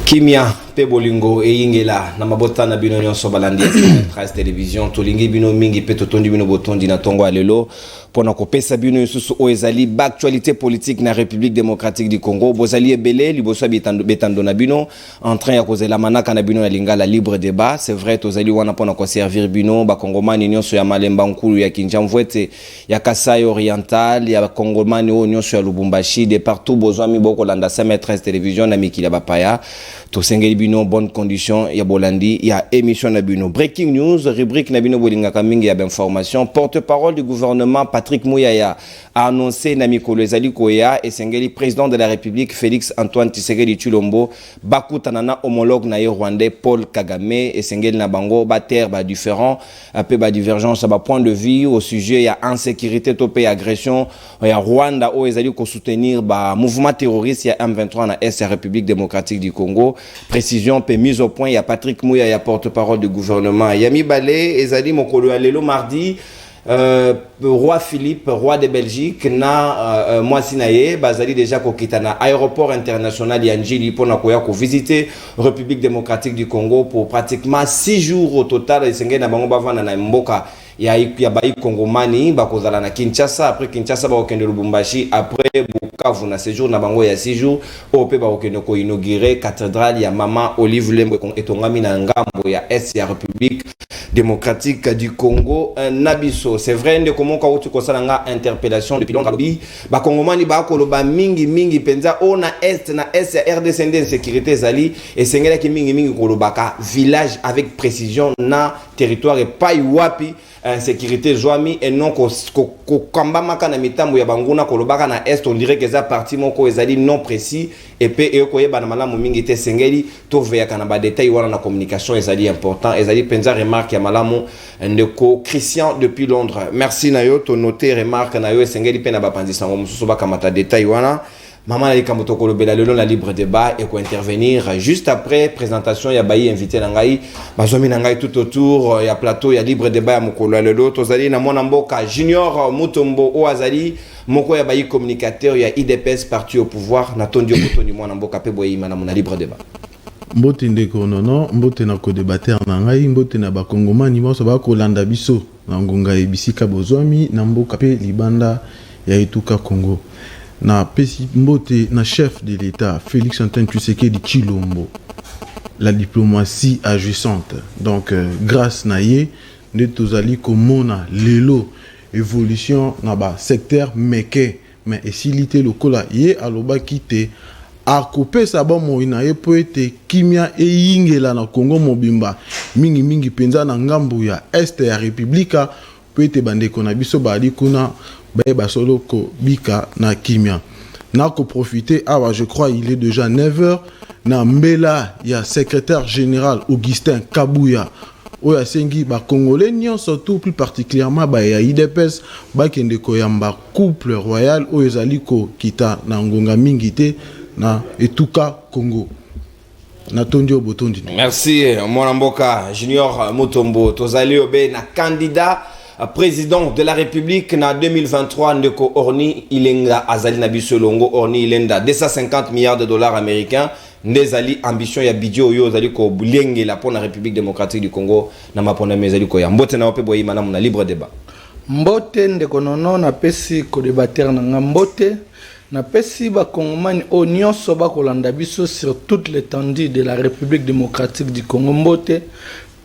Kimia pe bolingo e yingela na mabota na bino nyonso balandi Trace Television tolingi bino mingi pe totondi bino botondi na tongo alelo pona kopesa bino yususu o ezali actualité politique na République démocratique du Congo bozali ebele liboso betando na bino en train ya kozela manaka na bino na lingala libre débat. C'est vrai tozali wana pona ko servir bino ba kongomani nyonso ya Malemba nkulu ya Kinjamvwete ya Kasai Oriental ya kongomani o nyonso ya Lubumbashi de partout bozwami boko landa Trace Television na mikila bapaya to sengeli bino bonne condition ya bolandi ya émission na bino breaking news rubrique na bino bolinga kamingi ya information. Porte-parole du gouvernement Patrick Mouyaya a annoncé na mikolo ezali koya esengeli président de la République Félix Antoine Tshisekedi Tshilombo bakutana na homologue na rwandais Paul Kagame esengeli na bango ba terre ba différent peu ba divergence ba point de vue au sujet ya insécurité to pe agression ya Rwanda o ezali ko soutenir ba mouvement terroriste ya M23 na est République démocratique du Congo. Précision pe mise au point ya Patrick Mouyaya porte-parole du gouvernement Yami Balé ezali mokolo alelo mardi roi Philippe, roi de Belgique, na Moisinaye, bazali déjà kokita na aéroport international Yanjili pour na koya ko visiter République démocratique du Congo pour pratiquement 6 jours au total. Et sengé na bango bavana na mboka ya bayi Kongomani bakozala na Kinshasa, après Kinshasa ba okende Lubumbashi, après Bukavu na séjour na bango ya 6 jours au pe ba okende ko inaugurer cathédrale ya Mama Olive Lembe etongami na ngambo ya est ya République démocratique du Congo nabiso. C'est vrai nde comment ka utu kosala nga interpellation depuis longtemps bi ba kongomani ba koloba mingi penza ona est na est ya RDC de sécurité zali et sengela ki mingi kolobaka village avec précision na territoire et pas wapi sécurité joami et non ko kamba maka na mitambo ya banguna kolobaka na est on dirait que ça partie moko ezali non précis et pe e ko yeba na malamu mingi te sengeli to veya kana ba détail wana na communication ezali important ezali penza remarque ya malamu ndeko Christian depuis Londres. Merci na yo to noter remarque na yo sengeli pe na ba pandisa ngo mususu ba kamata détail wana. Maman ali kamboto kolobela lelo na libre débat et ko intervenir juste après présentation ya bayi invité na ngai bazomi na ngai tout autour ya plateau ya libre débat ya mokolo lelo tozali na mwana mboka Junior Mutombo o azali moko ya bayi communicateur ya IDPS parti au pouvoir na tondi okotoni mwana mboka pe boyi mana na libre débat. Mbote ndeko nono mbote na ko débatteur na ngai mbote na bakongomani moso ba ko landa biso na ngonga ebisika bozwami na mboka pe libanda ya etuka Congo. Na pesi mbote na chef de l'État Félix Antoine Tshisekedi Tshilombo la diplomatie agissante donc grâce na ye ne tozali komona lelo évolution na ba secteur meke mais esilité lokola ye aloba kite a couper sa ba moina ye poete kimia e yingela na Congo mobimba mingi penza na ngambu ya est ya République poete bandeko na biso bali kuna ba solo ko bika na kimia na ko profiter je crois il est déjà 9h na mbela ya secrétaire général Augustin Kabouya oya sengi ba congolais surtout plus particulièrement ba ya IDPS ba kende ko yamba couple royal oyo ezali ko kita na ngonga mingi te na etuka Congo na tondi obotondi. Merci mwana mboka Junior Mutombo tozali obe na candidat président de la République na 2023 ndeko Orni Ilenga azali na biso longo Orni Ilenda 250 milliards de dollars américains ndezali ambition ya bidio yo zali ko bulengela pour la République démocratique du Congo na mapona mezali ko ya mbote na ope boyi mana na libre débat mbote ndeko nono na pesi ko débatteur na mbote na pesi ba kongomani o nyonso ba kolanda biso sur toute l'étendue de la République démocratique du Congo mbote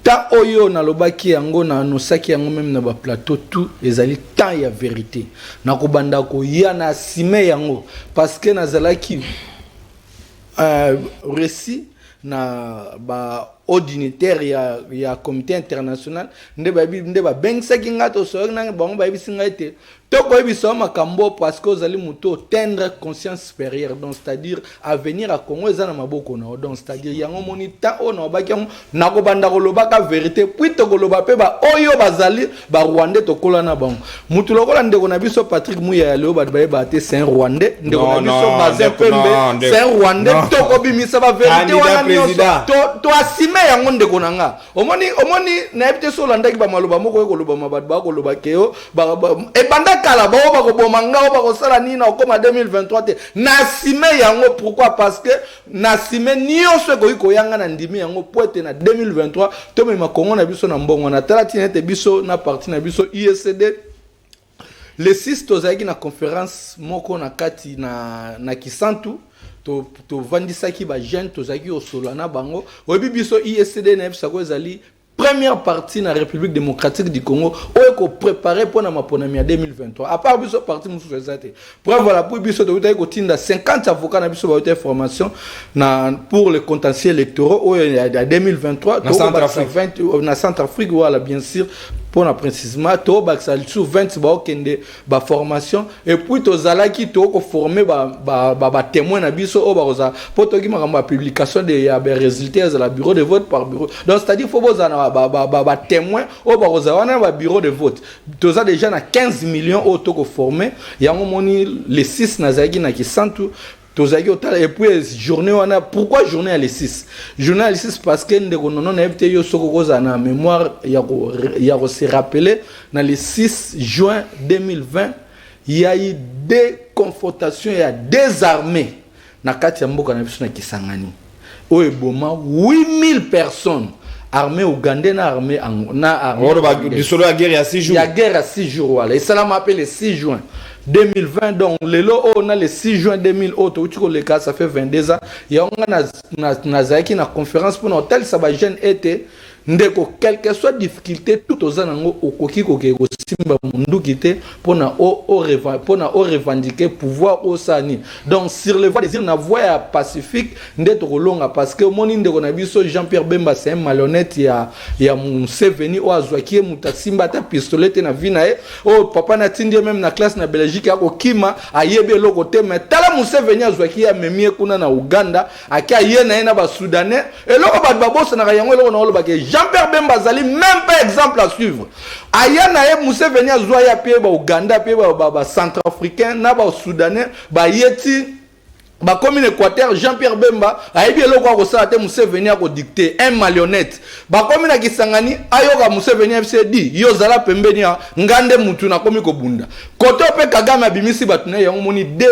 ta oyo na lobaki yango na anosaki yango même na ba plateau tout ezali temps ya vérité na kobanda ko ya na sime yango parce que nazalaki récit na ba ordinaire ya comité international nde ba bengsaki ngato so na bango ba bisinga ete to ko biso makambo parce que ozali muto tendre conscience supérieure donc c'est-à-dire avenir à Congo ezana maboko na donc c'est-à-dire yango monita o na baki na ko banda ko lobaka vérité puis to ko loba pe ba oyo bazali ba rwandais to kola na bango mutu lokola ndeko na biso Patrick Mouyaya leo ba ba te c'est un rwandais ndeko na biso bazé pembe c'est un rwandais to ko bimisa ba vérité wana nyoso to asime yango ndeko nanga omoni naebite so landa ki ba maloba moko ko loba mabad ba ko loba keo e banda kala ba ko boma nga ba ko sala ni na koma 2023 te nasime yango pourquoi parce que nasime nyonso ko yanga na ndimi yango poete na 2023 to me makongo na biso na mbongo na tala tinete biso na parti na biso ISD le 6 tozaki na conférence moko na kati na Kisantu to vandisaki ba jeune tozaki osolana bango oyebi biso ISD na ebisa ko ezali première partie na République démocratique du Congo oyo ko préparer pour na maponami ya 2023 à part biso parti musu ezate preuve voilà pour biso to utaki ko tinda 50 avocats na biso ba uta formation na pour les contentieux électoraux oyo ya 2023 to na Centrafrique voilà bien sûr pour na précisément to baksa sur 20 ba okende ba formation et puis to zalaki to ko former ba témoin na biso o ba roza pour to ki makamba publication de ya ba résultats à la bureau de vote par bureau donc c'est à dire faut bozana ba témoin o ba roza wana ba bureau de vote to za déjà na 15 millions au to ko former yango moni les 6 na zaki na Kisantu et puis journée on a pourquoi journée à les 6 journée à les 6 parce que on a évité yo soko koza na mémoire ya ko se rappeler dans le 6 juin 2020 il y a eu des confrontations il y a des armées na kati ya mboka na biso na Kisangani o eboma 8000 personnes armée ougandais na armée du solo la guerre il y a 6 jours. Il y a guerre à 6 jours voilà et ça l'a appelé le 6 juin 2020 donc le lot on a le 6 juin 2000 auto le cas ça fait 22 ans il y a na zaki na conférence pour hôtel ça va jeune été ndeko quelle que soit difficulté tout aux anango okoki koke ko simba mundu kité pour na revendiquer pouvoir au sani donc sur le voie désir na voie pacifique ndeto kolonga parce que moni ndeko na biso Jean-Pierre Bemba c'est un malhonnête ya Museveni o azwaki mutasimba ta pistolet na vina o papa na tindi même na classe na Belgique ako kima ayebe loko te mais tala Museveni azwaki ya memie kuna na Uganda akia yena na ba Soudanais et loko ba babosa na yango loko na lobake Jean-Pierre Bemba zali même pas exemple à suivre ayana e Museveni azwa ya pe ba Uganda pe ba Centrafricain na ba Soudanais ba yeti ba commune Équateur Jean-Pierre Bemba ayebi eloko ko sala te Museveni ko dicter un marionnette ba commune Kisangani ayoka Museveni FCD yo zala pembeni ya ngande mutu na komi ko bunda koto pe Kagame abimisi batune yango moni de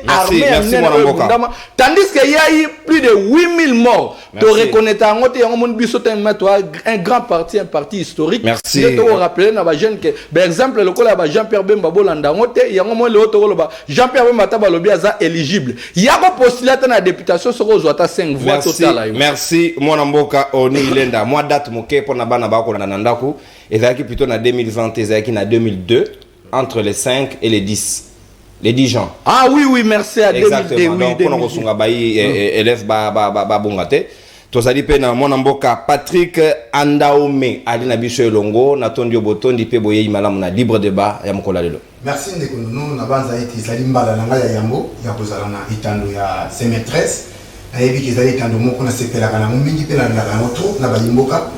armée bundama tandis que y a eu plus de 8000 morts to reconnaître ngote yango moni biso te mettre un grand parti un parti historique merci to rappeler na ba jeune que par exemple le kola ba Jean-Pierre Bemba bolanda ngote yango moni le auto ba Jean-Pierre Bemba tabalobi aza éligible il y a un postulat dans la députation sur aux 5 voix totales. Merci, mon amboka Oni Lenda. Moi, date moké pour Nabana Bako Nandaku. Et ça qui plutôt en 2020, et ça qui en 2002, entre les 5 et les 10. Les 10 gens. Ah oui, merci à 2002. Exactement. Donc, on a reçu un bailli élève Bongate. Tozali pe na mon amboka Patrick Andaome Ali Nabiso Elongo na Tondio Botondi pe boye imalamu na libre débat ya mokola lelo. Merci ndeko nono na banza eti zali mbala nanga ya yambo ya kozala na itando ya ses maîtresses na yebi ki zali itando moko na sepela kana mingi pe na moto na bayimboka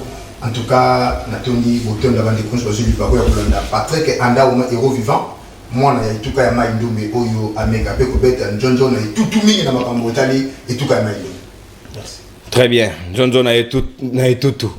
en tout cas na Tondi Botondi la bande konso zili bako ya kolanda Patrick Andaome héros vivant mwana ya ituka ya Maïndombe oyo amega pe ko beta njonjo na itutu mingi na makambo tali ituka ya Maïndombe. Très bien. John na tout.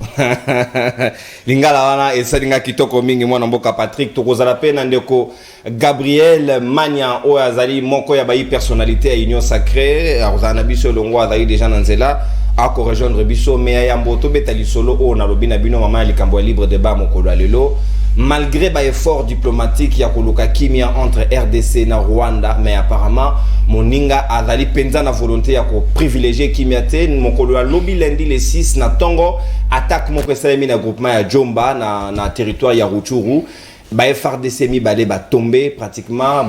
Lingala wana esalinga kitoko mingi mwana mboka Patrick tokozala pe na ndeko Gabriel Mania o azali moko ya bayi personnalité ya Union Sacrée azana biso longo azali déjà na nzela ako rejoindre biso mais ya mboto betali solo o na lobina bino mama likambo libre débat mokolo lelo malgré ba effort diplomatique ya koluka kimia entre RDC na Rwanda mais apparemment moninga azali penza na volonté ya ko privilégier kimia te mokolo ya lobby lundi le 6 na Tongo attaque moko esalemi na groupement ya Jomba na territoire ya Rutshuru ba FARDC mi balé ba tombé pratiquement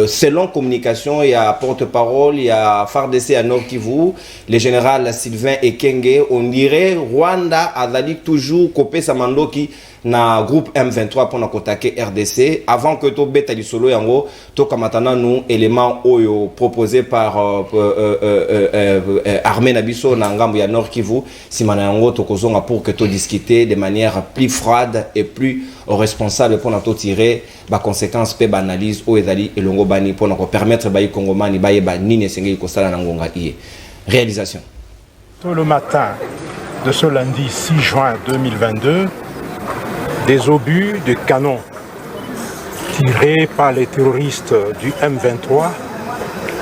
selon communication il y a porte-parole il y a FARDC à Nord Kivu le général Sylvain Ekenge on dirait Rwanda azali toujours copé samandoki na groupe M23 pour attaquer RDC avant que to beta li solo yango to kamatana nous éléments oyo proposé par armée nabiso na ngambo ya Nord Kivu simana yango to kozonga pour que to discuter de manière plus froide et plus responsable pour to tirer ba conséquences pe ba analyse o ezali elongo bani pour na ko permettre ba Kongomani ba yeba nini sengi ko sala na ngonga iye réalisation tôt le matin de ce lundi 6 juin 2022, des obus de canon tirés par les terroristes du M23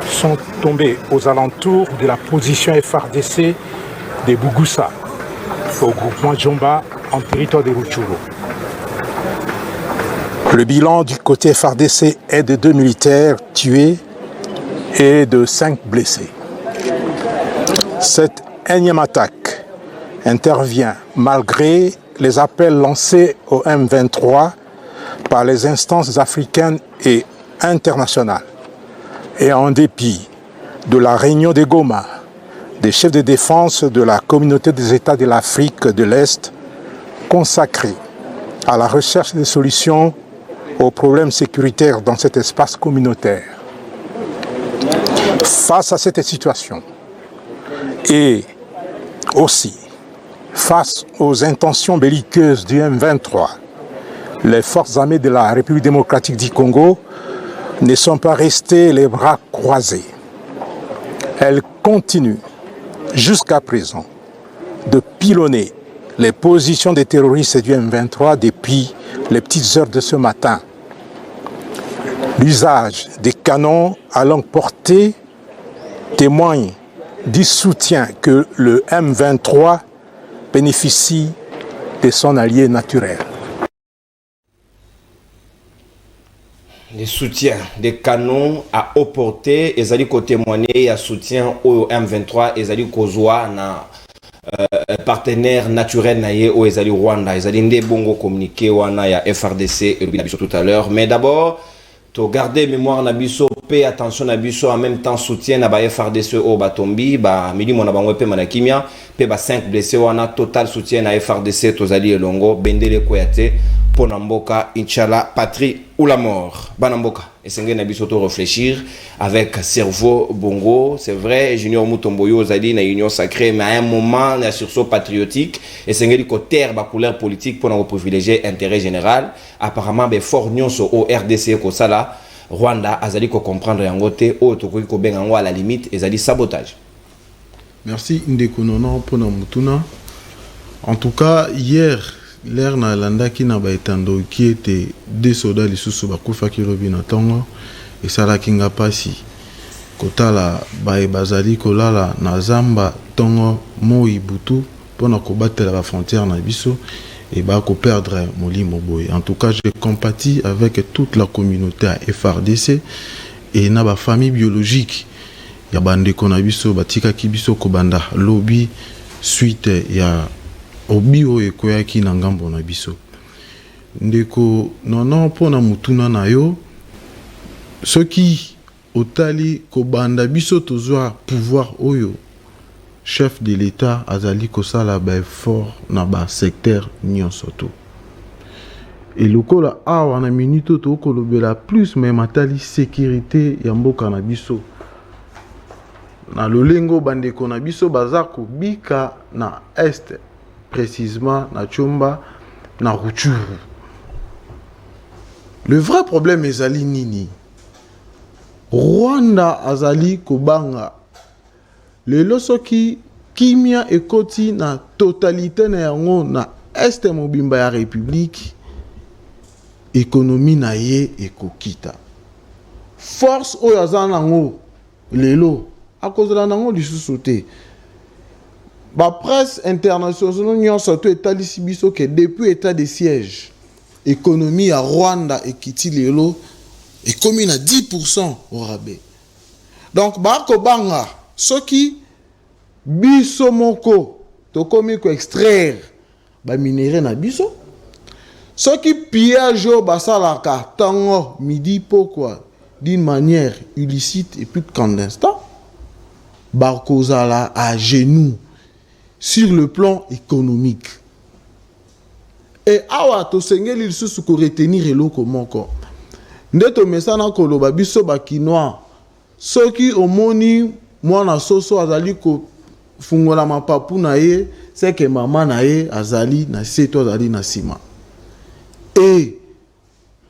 sont tombés aux alentours de la position FARDC de Bougoussa, au groupement Djomba, en territoire de Rutshuru. Le bilan du côté FARDC est de 2 militaires tués et de 5 blessés. Cette énième attaque intervient malgré les appels lancés au M23 par les instances africaines et internationales et en dépit de la réunion de Goma des chefs de défense de la communauté des États de l'Afrique de l'Est consacrée à la recherche des solutions aux problèmes sécuritaires dans cet espace communautaire. Face à cette situation et aussi face aux intentions belliqueuses du M23, les forces armées de la République démocratique du Congo ne sont pas restées les bras croisés. Elles continuent jusqu'à présent de pilonner les positions des terroristes du M23 depuis les petites heures de ce matin. L'usage des canons à longue portée témoigne du soutien que le M23 bénéficie de son allié naturel. Les soutiens des canons à haute portée, ils allaient témoigner à soutien au M23, ils allaient kozwa na partenaire naturel naie au ils allaient Rwanda, ils allaient ndé bongo communiqué wana ya FRDC et le tout à l'heure. Mais d'abord, to garder mémoire na biso, paix attention na biso en même temps soutien na ba FRDC au Batombi, ba mili mona bango pe manakimia, pe ba 5 blessés wana total soutien na FRDC to zali elongo bendele koyate. Ponamboka, Inch'Allah, patrie ou la mort. Banamboka. Et c'est un peu de réfléchir avec cerveau bongo. C'est vrai, Junior Mutomboyo, Zadi, na union sacrée, mais à un moment, il y a sursaut patriotique. Et c'est un côté de couleur politique pour nous privilégier l'intérêt général. Apparemment, ben, fort nion sur au RDC, ko sala, Rwanda, Azali, ko comprendre en côté, au Tokoi, ko ben à la limite, et Zali, sabotage. Merci, Ndekonono, pour Mutuna. En tout cas, hier, l'air na landa qui n'a pas été qui était des soldats les sous bakufa qui revient à Tongo et ça la kinga pasi kota la bae bazali kolala na zamba Tongo moi butu pour na combattre la frontière na biso et ba ko perdre molimo boy. En tout cas, je compatis avec toute la communauté à FRDC et na ba famille biologique ya bande kona biso batika kibiso ko banda lobby suite ya obio ekoyaki na ngambo na biso ndeko nono pona mutuna na yo soki otali ko banda biso tozwa pouvoir oyo chef de l'état azali kosala ba effort na ba secteur nyonso to et lokola awa na minute to kolobela plus mais matali sécurité ya mboka na biso na lolengo bandeko na biso bazako bika na est précisément na Tchomba, na Rutshuru. Le vrai problème est Zali Nini. Rwanda azali kobanga. Le losoki kimia ekoti na totalité na yango na est mobimba ya république. Économie na ye ekokita. Force oyo azana nango lelo akozala nango lisusu te. La presse internationale n'y a surtout établi biso que depuis état de siège, économie à Rwanda et Kiti Lelo est commis à 10% au rabais. Donc, Bako Banga, ce qui biso moko, to commis ko extraire, ba minéré na biso, ce qui pillage au basalaka, tango, midi, pourquoi, d'une manière illicite et plus clandestine, Bako Zala à genoux. Sur le plan économique. Et awa to sengeli lisusu ko retenir eloko moko. Ndeto mesana ko loba biso ba kinois. Soki omoni mwana soso azali ko fungola mapapu na ye, c'est que maman na ye azali na seto azali na sima. Et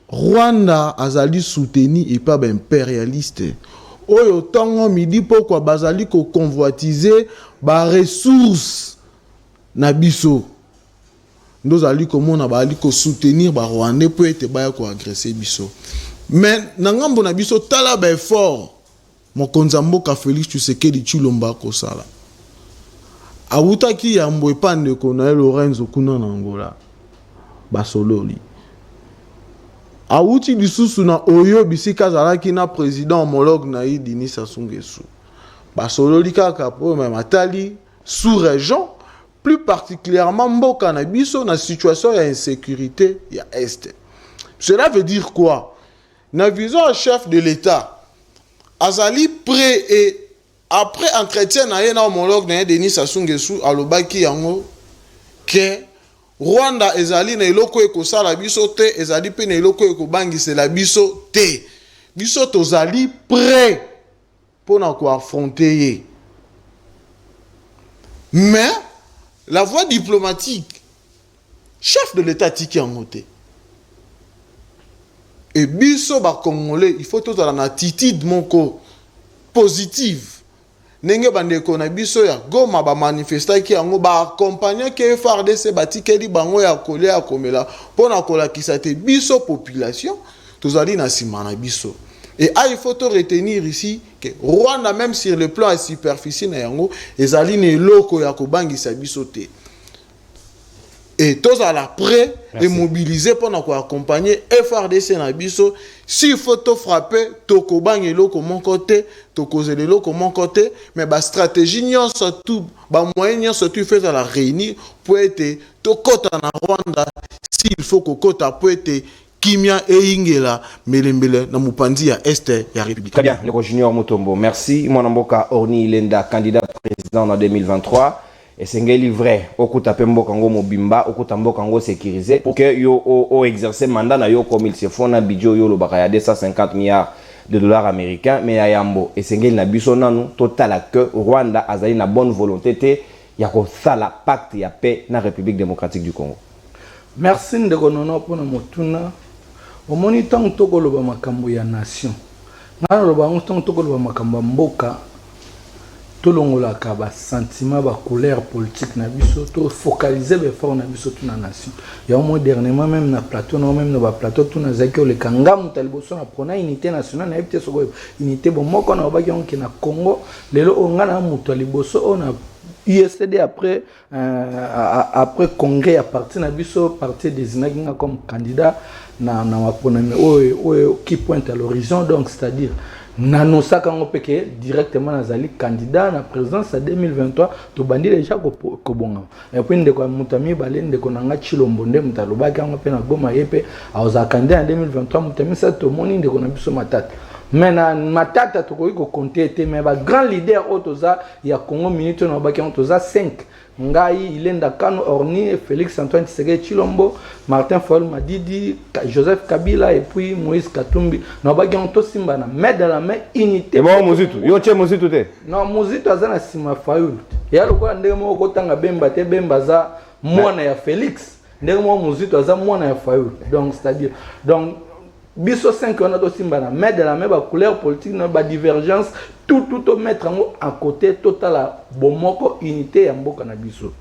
Rwanda azali soutenu et pas impérialiste. Oyo tango midi pourquoi bazali ko convoitiser ba ressources na biso nous allons comment bali ko soutenir ba Rwandais pour être ba ko agresser biso mais na ngambo na biso tala ba effort mon konzamboka Félix Tshisekedi Tshilombo ko sala awuta ki yambo epande ko na Lorenzo kuna na Angola basololi awuti lisusu na oyo bisika zalaki na président homologue na Denis Sassou Nguesso basololi kaka po matali sous-région plus particulièrement mboka na biso na situation ya insécurité ya est. Cela veut dire quoi? Na vision à chef de l'État azali prêt et après entretien na ye na homologue na Denis Sassou Nguesso alobaki yango ke Rwanda ezali na eloko ekosala biso te ezali pe na eloko ekobangisela biso te biso tozali prêt pour na ko affronter ye. Mais la voie diplomatique, chef de l'État tiki en moté. Et biso ba congolais, il faut tout dans la attitude moko positive. Nenge bandeko na biso ya goma ba manifesta ki yango ba accompagner ke FARDC batikeli bango ya kolia komela pona kola kisate biso population tozali na sima na biso. Et il faut retenir ici que Rwanda, même sur le plan superficiel, les alliés locaux ya kobangisa biso te. Et tous à la prêt et mobilisés pour nous accompagner FRDC na biso. S'il faut te frapper, to kobangi loko mon côté, to cause les loko mon côté, mais ba stratégie nyon surtout, ba moyen nyon surtout fait à la réunir pour être to kota na Rwanda. S'il faut que kota pour être Kimia et Ingela, Melembele, na Mupanzi ya Est ya République. Très bien, le Junior Mutombo. Merci. Mwanamboka Orni Lenda, candidat président en 2023. Et c'est un vrai. Okuta Pembo Kango Mobimba, Okuta Mbo Kango sécurisé. Pour que yo exercer mandat na yo comme il se faut na bidjo yo lo bakaya 250 milliards de dollars américains. Mais ayambo. Et c'est un biso nanu total que Rwanda a na bonne volonté te yako sala pacte ya paix na République démocratique du Congo. Merci ndeko nono pona motuna. Omoni tant toko loba makambo ya nation. Ngana loba tant toko loba makambo mboka. Tolongola ka ba sentiment ba couleur politique na biso to focaliser be fort na biso tout na nation. Ya au moins dernièrement même na plateau non même na ba plateau tout na zaki le kanga mutaliboso na prona unité nationale na epte soko unité bon moko na ba ki na Congo lelo ongana mutaliboso on a USD après congrès à partir na biso parti désigné comme candidat na maponami qui pointe à l'horizon donc c'est-à-dire nano saka ngopeke directement nazali candidat na présidence à 2023 to bandi déjà ko bonga et puis ndeko mutami balende ndeko nanga Tshilombo nde mutalobaki ngope na goma yepe aoza candidat en 2023 mutami sa to moni ndeko na biso matata. Mais na matata to ko compter te mais ba grand leader otoza ya Congo minute na ba ki otoza 5 ngai Ilenda Kano Orni Félix Antoine Tshisekedi Tshilombo Martin Fayulu Madidi Joseph Kabila et puis Moïse Katumbi na ba ki onto simba na main dans la main unité. Et moi Mozitu yo che Mozitu te non Mozitu azana sima Fayulu ya lokola ndenge mo ko tanga bemba te bemba za mwana ya Félix ndenge mo Mozitu aza mwana ya Fayulu donc c'est-à-dire donc biso 5 on a aussi na mais de la même couleur politique na ba divergence tout au mettre en côté total la bomoko unité ya mboka na biso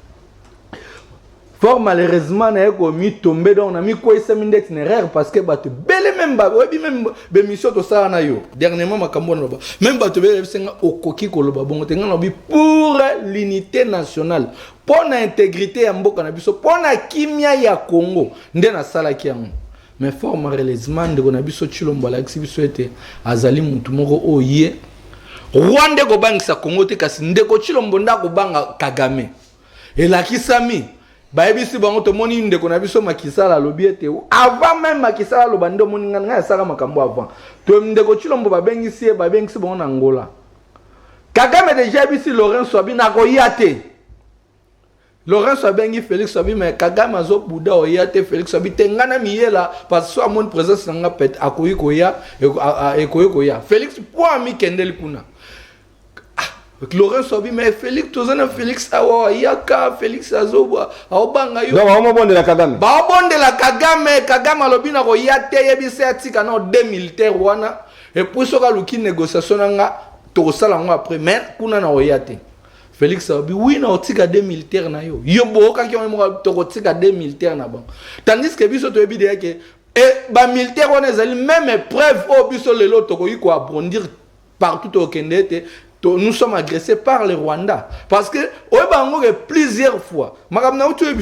fort malheureusement na ko mi tomber donc na mi ko essayer d'itinéraire parce que ba te belé même ba même be mission to ça na yo dernièrement makambo na ba même ba te belé senga okoki ko loba bongo tenga na bi pour l'unité nationale pour na intégrité ya mboka na biso pour na kimia ya Congo nde na sala ki yango. Mais fort malheureusement ndeko na biso Tshilombo alakisi biso ete azali mutu moko oye Rwanda ko bangisa Congo te kasi ndeko Tshilombo ndako banga Kagame elakisami bayebisi bango to moni ndeko na biso makisala lobi ete avant même makisala lo bando moni ngana saka makambo avant to ndeko Tshilombo babengisi bango na Angola Kagame déjà bisi Laurent Swabi na ko yate Laurent Swabengi Félix Swabi mais Kagame azo buda oyate Félix Swabi tengana miyela parce que soit mon présence nga pet akoyi koya Félix pour ami kendel kuna Laurent Swabi mais Félix tozana Félix awa yaka Félix azoba aobanga yo non on bonde la Kagame ba bonde la Kagame alobi na koyate yebise atika na 2 militaires wana et puis soka luki négociation nga to sala ngo après mais kuna na oyate Félix Abi oui na otika des militaires na yo boka ki on to otika des militaires na bon tandis que biso to ebi que et ba militaire on ezali même épreuve au biso lelo to ko ko abondir partout au Kenya. Nous sommes agressés par les Rwandais parce que plusieurs fois malgré tout le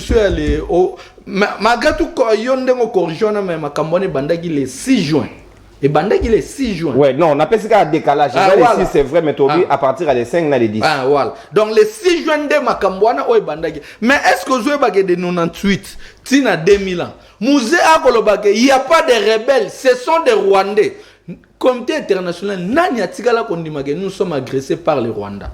6 juin et bandaki le 6 juin. Ouais, non, on appelle ça un décalage. Voilà. Le 6 c'est vrai, mais à partir des 5 na les 10. Ah voilà. Donc le 6 juin de Makambwana o bandaki. Mais est-ce que vous avez de 98 tina 2000 ans. Musée Akolobake, il y a pas de rebelles, ce sont des Rwandais. Comité international, nous sommes agressés par les Rwandais.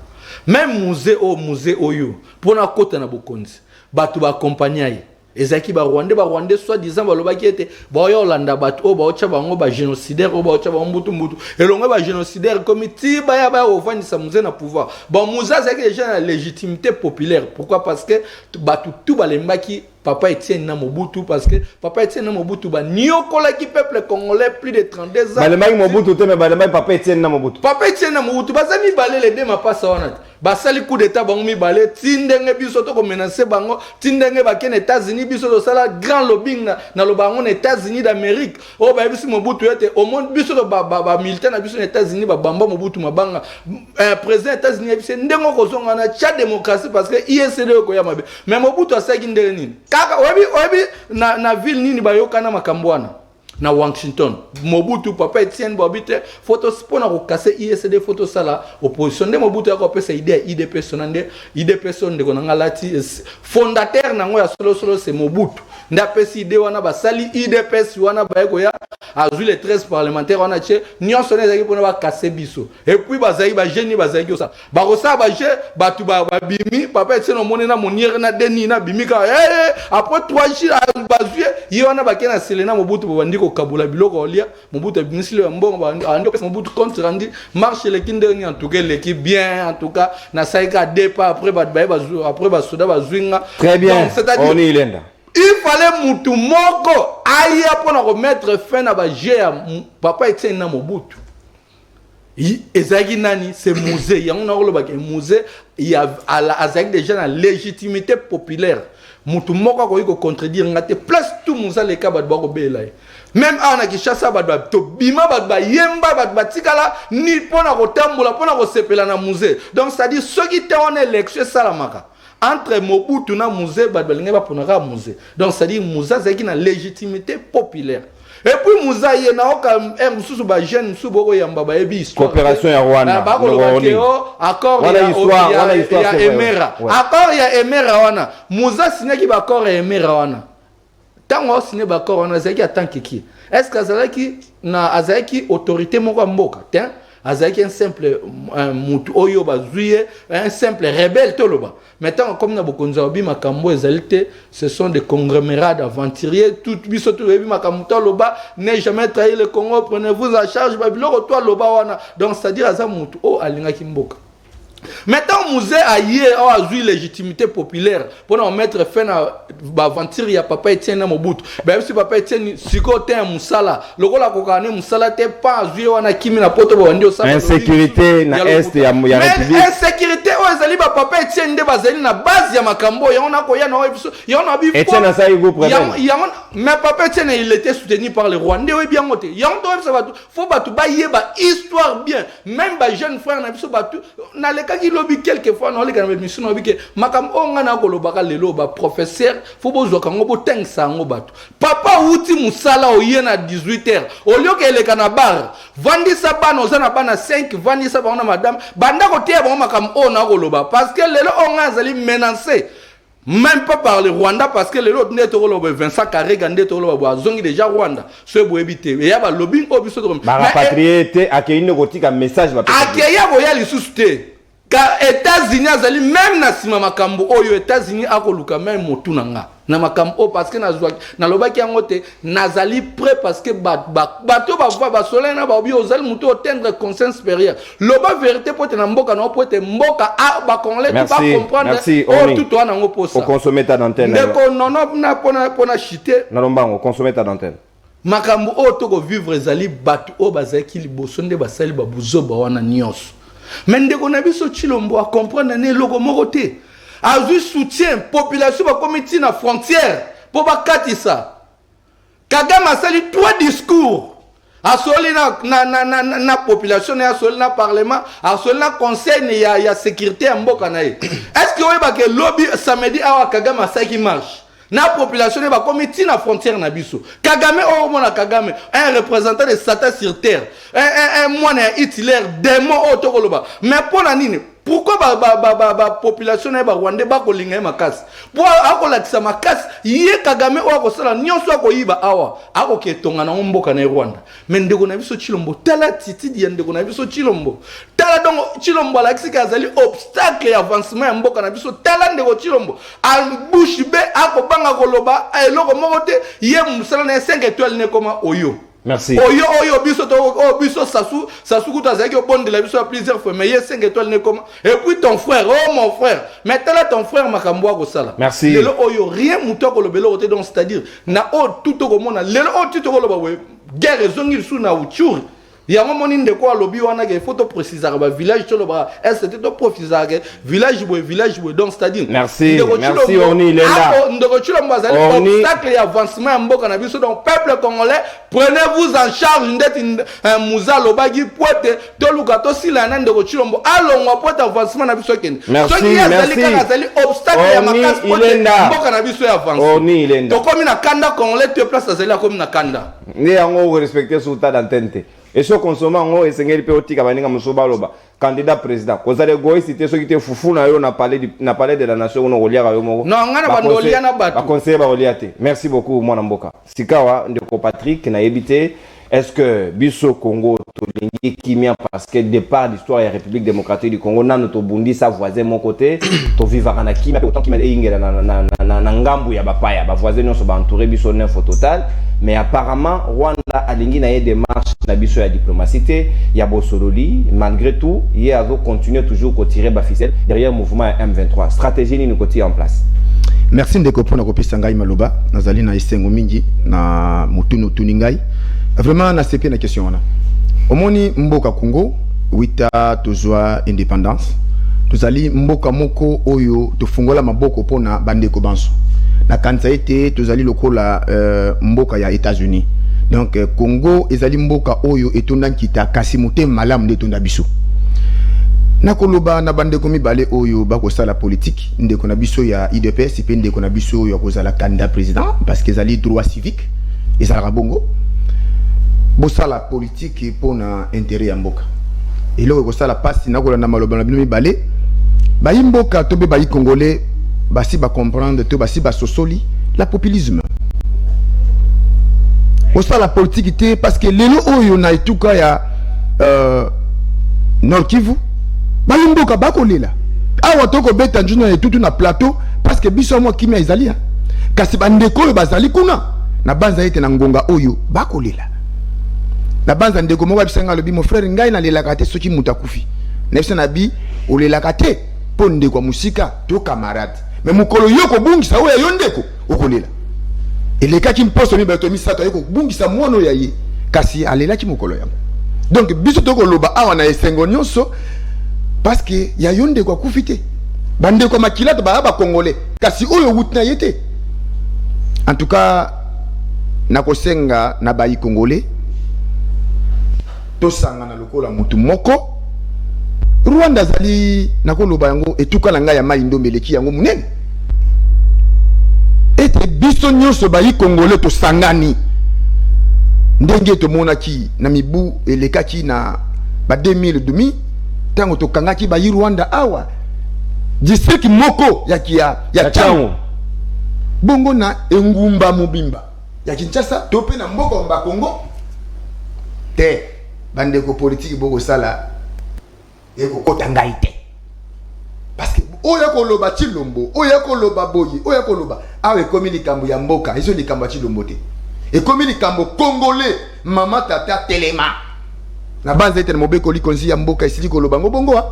Même musée Oyo, pour la côte na Bokonzi, batu ba compagnie. Ezaki ba Rwandais soit disant ba lobaki était ba Yolanda batu o ba ocha bango ba génocidaire o ba ocha ba mbutu et longa ba génocidaire comme ti ba ya ba ovandi sa musée na pouvoir. Bon musée c'est que déjà la légitimité populaire. Pourquoi? Parce que batu tout ba lembaki Papa Etienne na Mobutu parce que Papa Etienne na Mobutu ba niokola ki peuple congolais plus de 32 ans. Balemai Mobutu te mais balemai Papa Etienne na Mobutu. Papa Etienne na Mobutu bazami balé les deux ma passa wana. Basali coup d'état bango mi balé tindenge biso to ko menacer bango tindenge ba ken États-Unis biso to sala grand lobbying na lo bango na États-Unis d'Amérique. O ba biso Mobutu ete au monde biso to ba militaire na biso na États-Unis ba bamba Mobutu mabanga président États-Unis biso ndengo ko zonga na cha démocratie parce que ISD ko ya mabe. Mais Mobutu asaki ndenge nini? Kaka obi na ville nini bayokana makambwana na Washington Mobutu Papa Etienne Bobite photo spona ko casser ISD photo sala opposition de Mobutu ya ko pesa idée IDP sonande IDP sonde ko ngalati fondateur nango ya solo c'est Mobutu nda pesa idée wana basali IDP wana bayeko ya azui les 13 parlementaires wana che nyonso ne zaki pona ba casser biso et puis bazaki ba jeune bazaki ko sa ba ko sa ba je batu ba bimi Papa Etienne omone na moniere na deni na bimika après 3 jours bazui yona ba kena Selena Mobutu bandiko kabula biloko olia Mobutu bimisile mbongo ando pesa Mobutu contre randi marche le kindeni en tout cas l'équipe bien en tout cas na saika départ après après soda bazwinga très bien on y lenda il fallait mutu moko aya pona ko mettre fin na ba jea Papa Etienne na Mobutu ezaki nani c'est musée yango na ko ke musée il y a azaki déjà la légitimité populaire mutu moko ko yiko contredire ngate place tout musa le ka bat bako belay même ana ki chassa bat to bima bat yemba bat tikala ni pona ko tambola pona ko sepela na musée donc ça dit ceux qui étaient en élection salamaka entre Mobutu na musée bat balinga ba pona ka musée donc ça dit musa zaki na légitimité populaire. Et puis Moussa y na oka mususu ba jeune subo ko yamba ba ebi histoire coopération ya Rwanda ba ko accord ya Emera accord ya Emera wana Moussa signé ki ba accord ya Emera wana tango signé ba accord wana zaki atanki ki est-ce que azalaki na azaki autorité moko mboka tiens azaki un simple mutu oyo bazuye un simple rebelle toloba maintenant comme na bokonza obi makambo ezalité ce sont des conglomérats d'aventuriers tout biso tout obi makambo toloba n'est jamais trahi le Congo prenez-vous en charge babiloko to loba wana donc c'est à dire aza mutu o alinga kimboka. Maintenant, musée a eu légitimité populaire pour mettre fin à l'aventure. Il y a Papa Etienne na Mobutu. Même si Papa Etienne, si côté un musala, le rôle à kokane musala t'es pas joué on a kimi na poto bandi au sa. Insécurité na est ya République. Insécurité o ezali ba Papa Etienne de bazali na base ya makambo ya on a ko ya na biso. Ya on a bi. Etienne ça il vous problème. Mais Papa Etienne il était soutenu par les Rwandais oui bien moté. Ya on doit ça ba faut ba tout ba yeba histoire bien. Même ba jeune frère na biso ba tout na le qui lobby quelquefois non les gars mais mission lobby que makam onga na ko lobaka lelo ba professeur faut bozo kango bo teng sango batu papa uti musala oyena 18h au lieu que le canabar vandi sa bana ozana bana 5 vandi sa bana madame banda ko tie ba makam ona ko loba parce que lelo onga zali menacé même pas par le Rwanda parce que les autres n'étaient pas Vincent Karega n'étaient pas zongi déjà Rwanda ce beau éviter et y a pas lobbying au biso de ma rapatrié accueillir une gotika message va accueillir boya les susciter car États-Unis azali même na sima makambo oyo États-Unis akoluka même motunanga na makambo parce que na lobaki yangote nazali prêt parce que bato ba soleil na ba obi ozali muto atteindre conscience supérieur loba vérité pour te na mboka na pour te mboka ba congolais tu pas comprendre oh tout toi na ngo posa au consommer ta dentelle ndeko nono na pona chiter na lombango consommer ta dentelle makambo o to ko vivre ezali bato o bazaki liboso nde basali ba buzoba wana nyonso mais ndeko na biso Tshilombo a comprendre ne logo moko te azui soutien population ba comité na frontière pour ba katisa Kagame asali 3 discours asoli na population na asoli na parlement asoli na conseil ya sécurité ya mboka na ye est-ce que oyeba ke lobby samedi awa Kagame asaki marche na population ba comité na frontière na biso Kagame o mona Kagame un représentant de Satan sur terre un moine Hitler démon o tokoloba mais pour la nini pourquoi population na ba Rwanda ba kolinga makasi pour akolakisa makasi ye Kagame o akosala nyonso akoyiba awa akoketonga na mboka na Rwanda mais ndeko na biso Tshilombo tala titidi ya ndeko na biso Tshilombo tala donc Tshilombo alakisi kazali obstacle ya avancement ya mboka na biso tala ndeko Tshilombo albushi be akobanga koloba eloko moko te ye musala na 5 étoiles ne koma oyo. Merci. Oyo biso sasu kuta zaki obonde la biso plusieurs fois mais 5 étoiles ne comment et puis ton frère mon frère mais tala ton frère makambo ko sala. Merci. Lelo oyo rien muto ko lobelo ote donc c'est-à-dire na tout ko mona lelo tout ko loba we guerre zongi sou na uchuri ya moni ndeko alobi wana ke photo préciser ba village to loba c'était to préciser ke village boy donc c'est-à-dire merci Oni il est là ndeko Tshilombo azali obstacle ya avancement ya mboka na biso donc peuple congolais prenez-vous en charge ndeti muzalo bagi pote to luka to sila na ndeko Tshilombo alongwa pote avancement na biso kende merci azali obstacle ya makasi pote mboka na biso ya avancement Oni il est là to komi na kanda congolais te place azali komi na kanda ne yango respecter sulta d'antenne. Et ce consommant, c'est un peu petit candidat président. Quand vous avez cité ceux qui étaient foufou, on a parlé de la nation, on a relié à Yomo. Non, on a bandolié na batu. Conseiller Baroliate. Merci beaucoup, mon amboka. Sikawa, Ndeko Patrick, n'a évité. Est-ce que Bisso Congo, Tolingi, Kimia, parce que départ l'histoire de la République démocratique du Congo, n'a notre Bundi, sa voisin, mon côté, to vivre en Kimia, autant qu'il m'a dit, na ngambu ya bapaya, ba voisin, on se va entourer Bisso neuf au total. Mais apparemment, Rwanda a des démarches na biso ya diplomatie, il y a Bossololi, malgré tout, il y a continué toujours à tirer la ficelle derrière le mouvement M23. Stratégie ni nous en place. Merci Ndeko pour na kopesa ngai maloba, nazali na esengo mingi na mutuno tuningai. Vraiment na sepé na question wana. Omoni mboka Congo, wita tozwa indépendance. Tozali mboka moko oyo tofungola maboko pona bandeko banso. Na kanza ete tozali lokola mboka ya États-Unis. Donc Congo ezali mboka oyo etonda kita kasi mote malamu de tonda biso. Nakoloba na bandeko mibale oyo bakosala politique ndeko na biso ya IDPS pe ndeko na biso ya kozala candidat président parce que ezali droit civique ezala bongo. Bosala politique pona intérêt ya mboka. Eloko kosala pasi nakola na maloba na bino mibale ba mboka tobe ba congolais basi ba comprendre to basi ba sosoli la populisme. Bosala la politique te parce que lelo oyo na etuka ya Nord Kivu ba mboka bakolela awa toko beta njuna etutu na plateau parce que biso mo kimia ezali kasi bandeko oyo bazali kuna na banza ete na ngonga oyo bakolela na banza ndeko moko bisanga lobi mon frère ngai na lelaka te soki muta kufi na biso na bi olelaka te po ndeko musika to camarade mais mukolo yoko bungisa oyo yo ndeko okolela elekaki mposo mi bato misato yoko bungisa mwono ya ye kasi alelaki mukolo yango donc biso toko loba awa na esengo nyonso parce que ya yonde kwa kufite bande kwa makilata ba congolais kasi oyo wutna yete en tout cas nakosenga na bayi congolais to sanga na lokola mutu moko Rwanda zali nakoloba yango etuka na ngai ya mai ndombeleki yango munene ete biso nyonso bayi congolais to sangani ndenge to monaki na mibu elekaki na ba 2000 tango to kangaki ba Rwanda awa district moko ya Changu bongo na engumba mobimba ya Kinshasa tope na mboka mba Congo te bandeko politique boko sala eko kota ngai te parce que oya koloba Tshilombo oya koloba boyi oya koloba awe komi likambo ya mboka ezo likambo Tshilombo te e komi likambo congolais mama tata telema na base ete mobeko likonzi ya mboka esili koloba ngobongo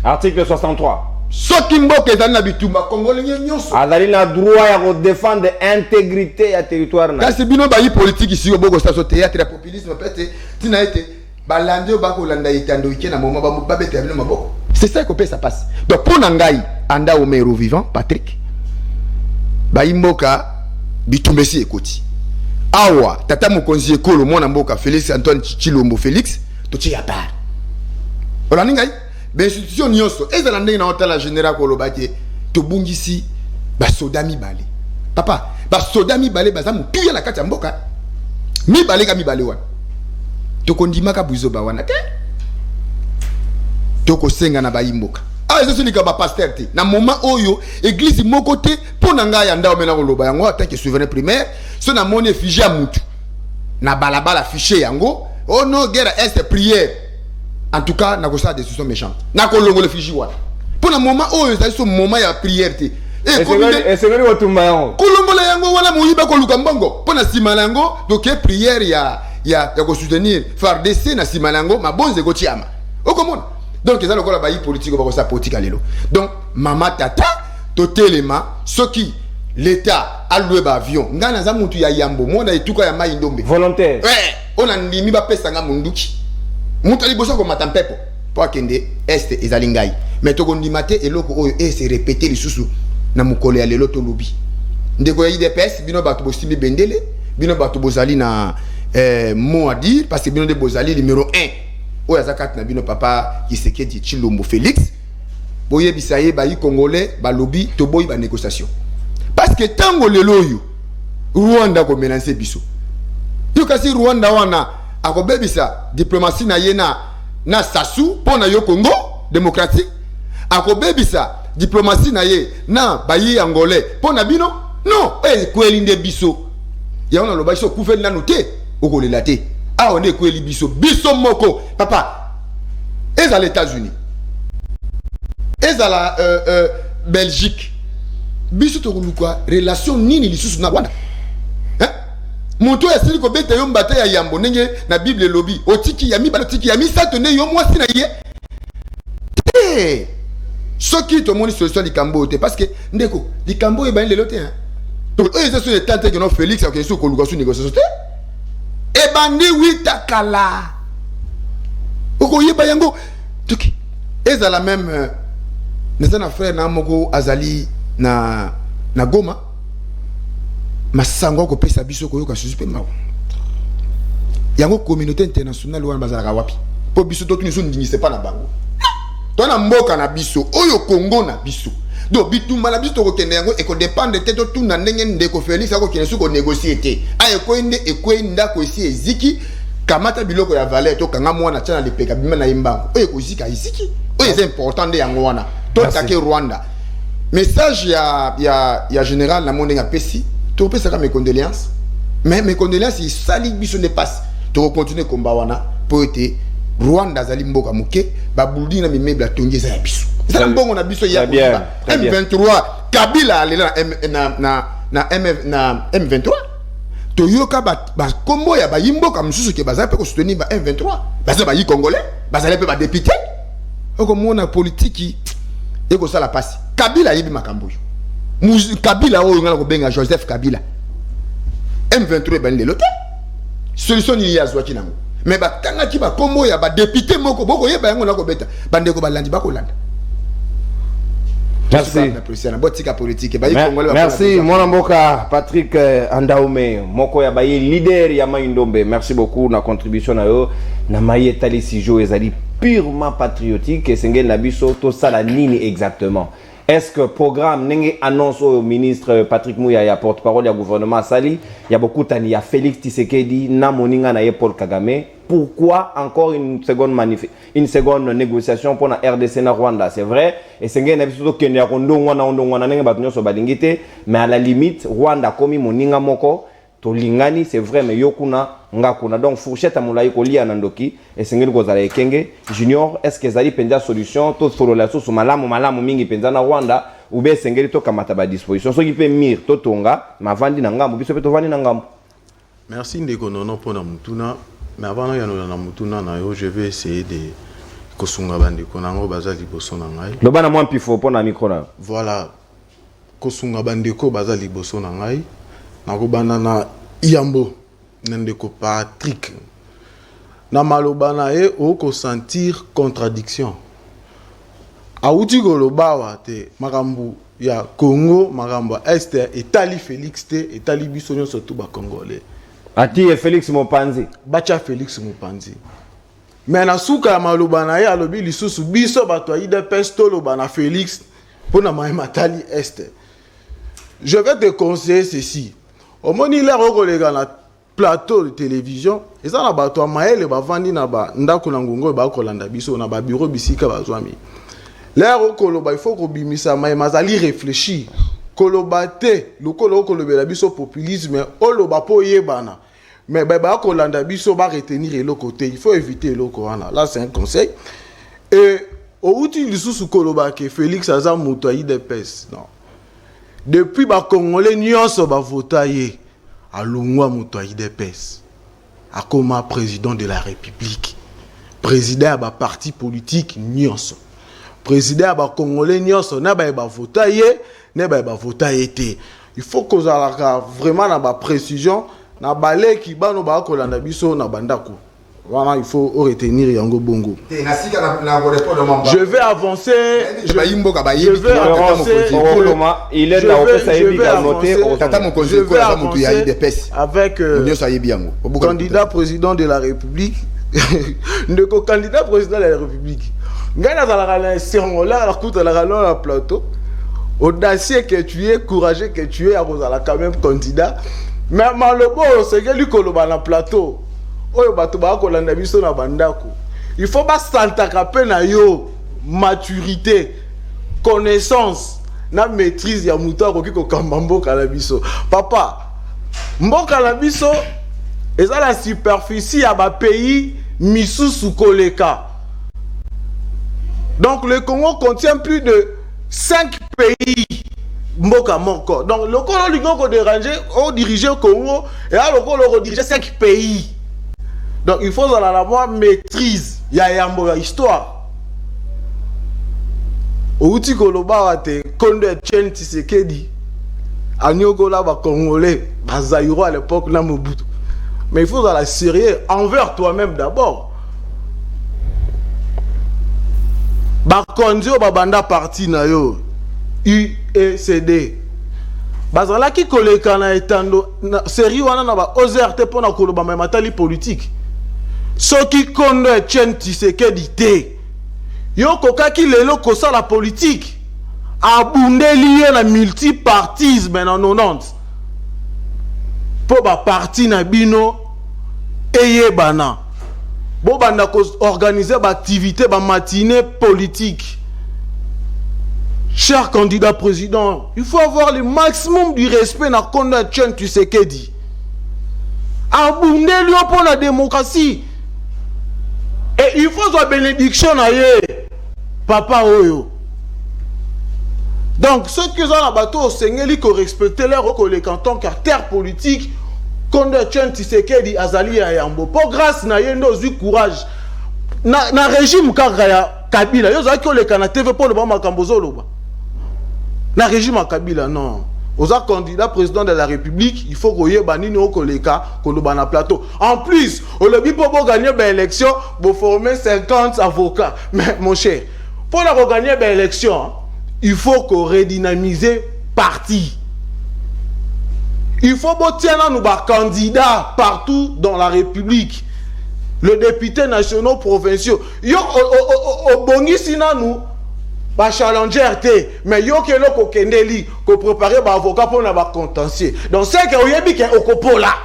article 63 soki mboka ezali na bitumba congolais nyonso azali na droit ya ko défendre intégrité ya territoire na kasi bino bayi politique ici boko station théâtre ya populisme pete tina ete balandi ba kolanda itando ike na moment ba beta bino maboko. C'est ça que ça passe. Donc pour nangai anda omero vivant Patrick. Ba imboka bitumbesi ekoti. Awa tata mokonzi ekolo mwana mboka Félix Antoine Chilombo Félix to ci ya part. Olani ngai ba institution nyonso ezala ndenge na otala général kolobaki to bungisi ba soda mibale. Papa, ba soda mibale baza mutuya na kati ya mboka. Mibale ka mibale wana. To kondimaka buzo ba wana te. To ko senga na ba imboka. Ah eso ni ka ba pasteur te. Na moment oyo église moko te pona ngai anda omena koloba yango tant que souverain primaire, so na moni effigie ya mutu. Na balabala affiché yango, oh non guerre est prière. En tout cas, na ko sa décision méchante. Na ko longo le effigie wana. Pona moment oyo ça so moment ya prière te. Et c'est vrai otumba yango. Kolombola yango wana moyiba ko luka mbongo. Pona sima yango donc prière ya ko soutenir FARDC na sima yango mabonze ko tiama. Okomona. Donc ils ont encore la baille politique au ça politique à l'élo. Donc maman tata totelema ce qui l'état a loué avion ngana za mutu ya yambo mona etuka ya mai ndombe volontaire. Ouais, on a ndimi ba pesa nga munduki. Mutu ali bosa ko matampepo po akende est ezalingai. Mais to gondimate eloko oyo se répéter lisusu na mukole ya lelo to lobi. Ndeko ya IDPS bino bato bosimi bendele, bino bato bozali na mot à dire parce que bino de bozali numéro 1. Oya zakat na bino papa Kisekedi Chilombo Félix boye bisaye ba yi congolais ba lobby to boy ba négociation parce que tango lelo yo Rwanda ko menacer biso yo kasi Rwanda wana akobebisa diplomatie na yena na sasu pona yo Congo démocratique akobebisa diplomatie na ye na ba yi angolais pona bino non kweli nde biso ya ona loba biso kufeli na noté okolela te. Ah, on est quoi les biso moko papa est à les États-Unis est à la Belgique biso to quoi relation nini lisusu na wana hein moto ya sili ko beta yo mbata ya yambo nenge na Bible lobby otiki ya mi balotiki ya mi satone yo mwasi na ye soki to moni solution likambo te parce que ndeko likambo e ba lelo te hein donc eux ils sont les tantes que non Félix a question ko luka su négociation te et bandi wita kala oko yeba yango tuki eza la même nezana frère na moko azali na Goma masango ko pesa biso ko yoka suspect mawo yango communauté internationale wana bazala wapi po biso to tuni so ndingise pa na bango to na mboka na biso oyo Congo na biso do bituma na biso to ko kende yango e ko dépendre te to tuna ndenge ndeko Félix ako kende su ko négocier te ay ko ende e ko enda ko esi eziki kamata biloko ya valeur to kanga mwana tana lepeka bima na imbango oyo ko zika iziki oyo c'est important de yango wana to take Rwanda message ya général na monde nga pesi to pesa ka mes condoléances mais mes condoléances il sali biso ne passe to continuer combat wana pour être Rwanda zali mboka muke babuldi na mimebe la tongi za biso ça mbongo na biso ya M23 Kabila alela na M23 toyoka ba kombo ya ba yimboka msusu ke baza pe ko soutenir ba M23 baza ba yi congolais baza pe ba député oko mona politique eko sala passe Kabila yibi makambo Kabila oyo ngala ko benga Joseph Kabila M23 ban lelo te solution ni ya zwaki nango mais ba kanga ki ba kombo ya ba député moko boko yeba yango na ko beta bandeko balandi ba ko landa. Merci. Merci mon mboka Patrick Andaume moko ya baye leader ya Maindombe. Merci beaucoup na contribution na yo na maye tali sijo ezali purement patriotique et sengel na biso to sala nini exactement. Est-ce que programme n'enge annonce au ministre Patrick Mouya ya porte-parole du gouvernement Sali, il y a beaucoup tani ya Félix Tshisekedi na moninga na Paul Kagame. Pourquoi encore une seconde négociation pour la RDC na Rwanda? C'est vrai et c'est ngena biso to kende ya ndongwana nenge batunyo so balingite mais à la limite Rwanda komi moninga moko to lingani c'est vrai mais yokuna ngakuna donc fourchette amulai ko lia nandoki et sengeli ko zala ekenge junior est-ce que zali penza solution to solo la so malamu mingi penza na Rwanda ou be sengeli to kamata ba disposition so ki pe mir to tonga mavandi na ngambo biso pe to vandi na ngambo. Merci ndeko nono pona mutuna mais avant ya na mutuna na yo je vais essayer de kosunga bandeko nango baza liboso na ngai lo bana mwa pifo pona micro na voilà kosunga bandeko baza liboso na ngai na kobana na Yambo ndeko Patrick na maloba na ye oko sentir contradiction auti koloba wa te makambo ya Congo makambo este etali Félix te etali biso nyonso tout ba congolais ati Félix Mopanzi bacha Félix Mopanzi mais na suka ya maloba na ye alobi lisusu biso bato ya IDPS toloba na Félix pona maema tali este. Je vais te conseiller ceci. Au moment où il est dans le plateau de télévision, et ça, il y a maël et bavandi na ba ndako na ngongo ba kolanda biso na ba bureau bisika bazwami. Là koloba il faut ko bimisa mazali réfléchir. Kolobate, le kolobe la biso populisme, oloba po yebana. Mais ba kolanda biso ba retenir le côté, il faut éviter le corona. Là c'est un conseil. Et au outil lisusu koloba ke Félix Azam muto IDPS. Non. Depuis ba Congolais nyonso ba votaye a longwa muto IDPS. A comme président de la République. Président ba parti politique nyonso. Président ba Congolais nyonso na ba votaye, na ba votaye te. Il faut que ça vraiment na ba précision na balé ki bano ba kolanda biso na bandako. Voilà, il faut retenir Yango Bongo. Je vais avancer. Je vais avancer. Il est là, je vais avancer avec le candidat président de la République. Le candidat président de la République. La plateau. Audacieux que tu es, courageux que tu es, quand même candidat. Mais malheureusement, c'est que lui qu'on a plateau. Il faut pas s'entendre na yo maturité, connaissance, na maîtrise ya muto ko kiko kambambo kalabiso. Papa, mboka la biso eza la superficie ya ba pays misusu koleka. Donc le Congo contient plus de 5 pays. Mboka moko. Donc le Congo ligo déranger, on diriger le Congo et là le Congo diriger 5 pays. Donc il faut avoir maîtrise ya yambo ya histoire. Outi koloba wate Kondo Etienne Tshisekedi anyoko la ba congolais bazaïro à l'époque na Mobutu. Mais il faut être sérieux envers toi-même d'abord. Ba kondio ba banda parti na yo UECD. Bazala ki koleka na etando série wana na ba OZRT pona koloba matali politique. Ce qui connaît Etienne Tshisekedi te. Yo kokaki lelo kosa la politique. Abunde lié na multipartisme na 90. Po ba parti na bino eyebana. Bo banda ko organiser ba activité ba matinée politique. Cher candidat président, il faut avoir le maximum du respect na konda Etienne Tshisekedi. Abunde lié pour la démocratie. Et il faut une bénédiction à papa oyo. Donc ceux qui ont la bateau Seigneur qui respectent leur collègue en tant qu'acteur politique quand Etienne Tshisekedi azali ya yambo pour grâce na yendo zu courage na régime ya Kabila yo zaki koleka na TV pour le ba makambo zoloba na régime Kabila non. Aux candidats président de la République, il faut que vous banini au koleka koloba na plateau. En plus, au lobby pour gagner l'élection, vous formez 50 avocats. Mais mon cher, pour gagner l'élection, il faut qu'on redynamiser parti. Il faut que nous soyons candidats partout dans la République. Le député national provinciaux. Yo au bongi sina nous. Ba challenger te mais yo ke lo ko kendeli ko préparer ba avocat pour na ba contentieux. Donc c'est que oyebi ke okopola.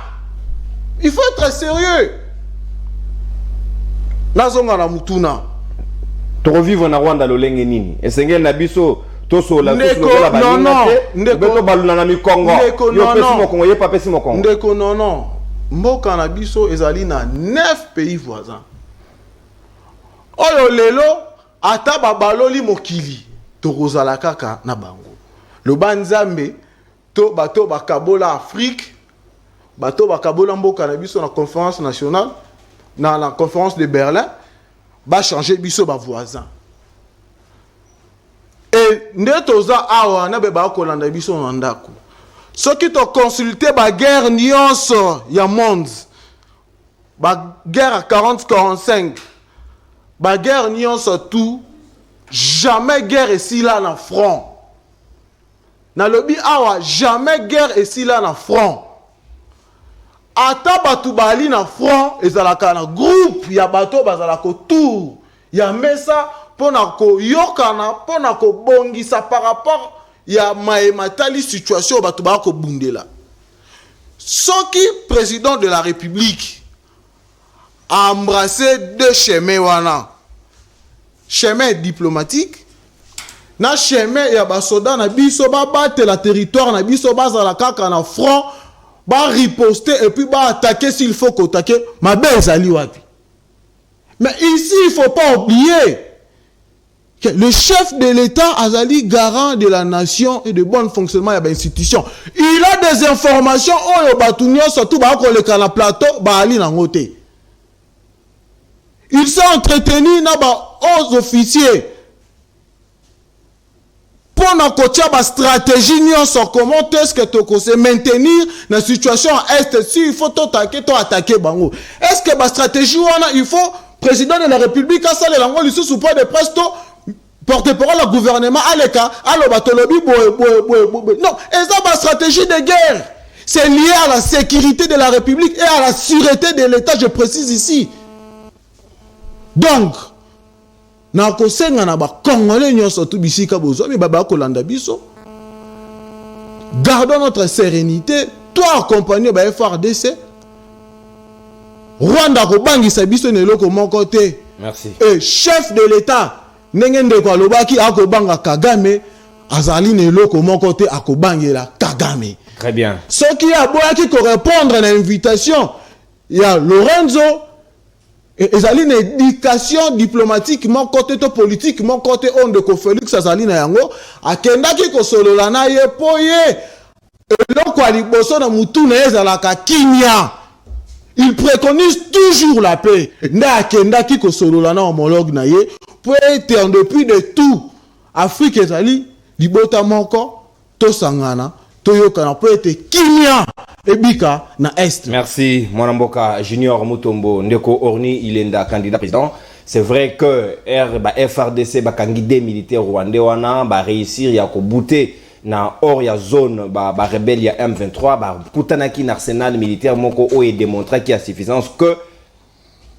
Il faut être sérieux. Nazonga na mutuna. To revivre na Rwanda lolenge nini? Esengel na biso to so la to la ba. Non non. Ndeko baluna na mi Congo. Yo pesi mo Congo, ye pa pesi mo Congo. Ndeko non non. Mboka na biso ezali na 9 pays voisins. Oyo lelo ata babaloli mokili tokozala kaka na bango le banzambe to bato bakabola Afrique bato bakabola mboka na biso na conférence nationale na la conférence de Berlin ba changer biso ba voisins et ndetoza awa na be ba kolanda biso na ndako soki to consulter ba guerre nyonso ya monde guerre à 40-45, guerre nyonso tout, jamais guerre ici là dans front. Na lobi awa jamais guerre ici là dans front. Ata batu bali na front ezalaka na groupe ya bato bazalaka autour ya mesa pona ko yokana pona ko bongisa par rapport ya matali situation batu ba ko bundela. Soki président de la République a embrassé deux chemins wana. Chemin diplomatique na chemin ya basoda na biso ba battre la territoire na biso bazala kaka na front ba riposter et puis ba attaquer s'il faut qu'attaquer ma belle zali wapi. Mais ici il faut pas oublier que le chef de l'État azali garant de la nation et de bon fonctionnement de l'institution. Il a des informations oyo batu nyonso surtout ba ko le kana plateau ba ali na ngote. Il s'est entretenu na ba aux officiers pour na kotia ba stratégie nyonso comment est-ce que to se maintenir na situation est si il faut to attaquer bango. Est-ce que ba stratégie wana il faut président de la République a salé lango lisu sous point de presse to porte-parole au gouvernement aleka alo batolobi boy. Non, eza ba stratégie de guerre. C'est lié à la sécurité de la République et à la sûreté de l'État, je précise ici. Donc na kosenga na ba Congolais nyonso tu bisika bozo mi baba kolanda biso. Gardons notre sérénité, toi accompagné ba FRDC. Rwanda ko bangisa biso neloko mon côté. Merci. Et chef de l'État nengende kwa lobaki akobanga Kagame azali neloko mon côté akobangela Kagame. Très bien. Ce qui a boyaki ko répondre à l'invitation, il y a Lorenzo et azali une éducation diplomatique mon côté to politique mon côté on de ko Félix azali na yango akendaki ko solola na ye poye eloko aliboso na mutu na ezalaka kimia. Il préconise toujours la paix. Na akendaki ko solola na homologue na ye pour être en dépit de tout Afrique ezali libota moko to sangana to yokana pour être kimia ebika na est. Merci Mwanamboka Junior Mutombo Ndeko Orni Ilenda candidat président. C'est vrai que FRDC bakangide militaire rwandais wana ba réussir ya ko bouter na or ya zone ba rebelle ya M23 ba kutanaki na arsenal militaire moko o et démontrer qu'il y a suffisance que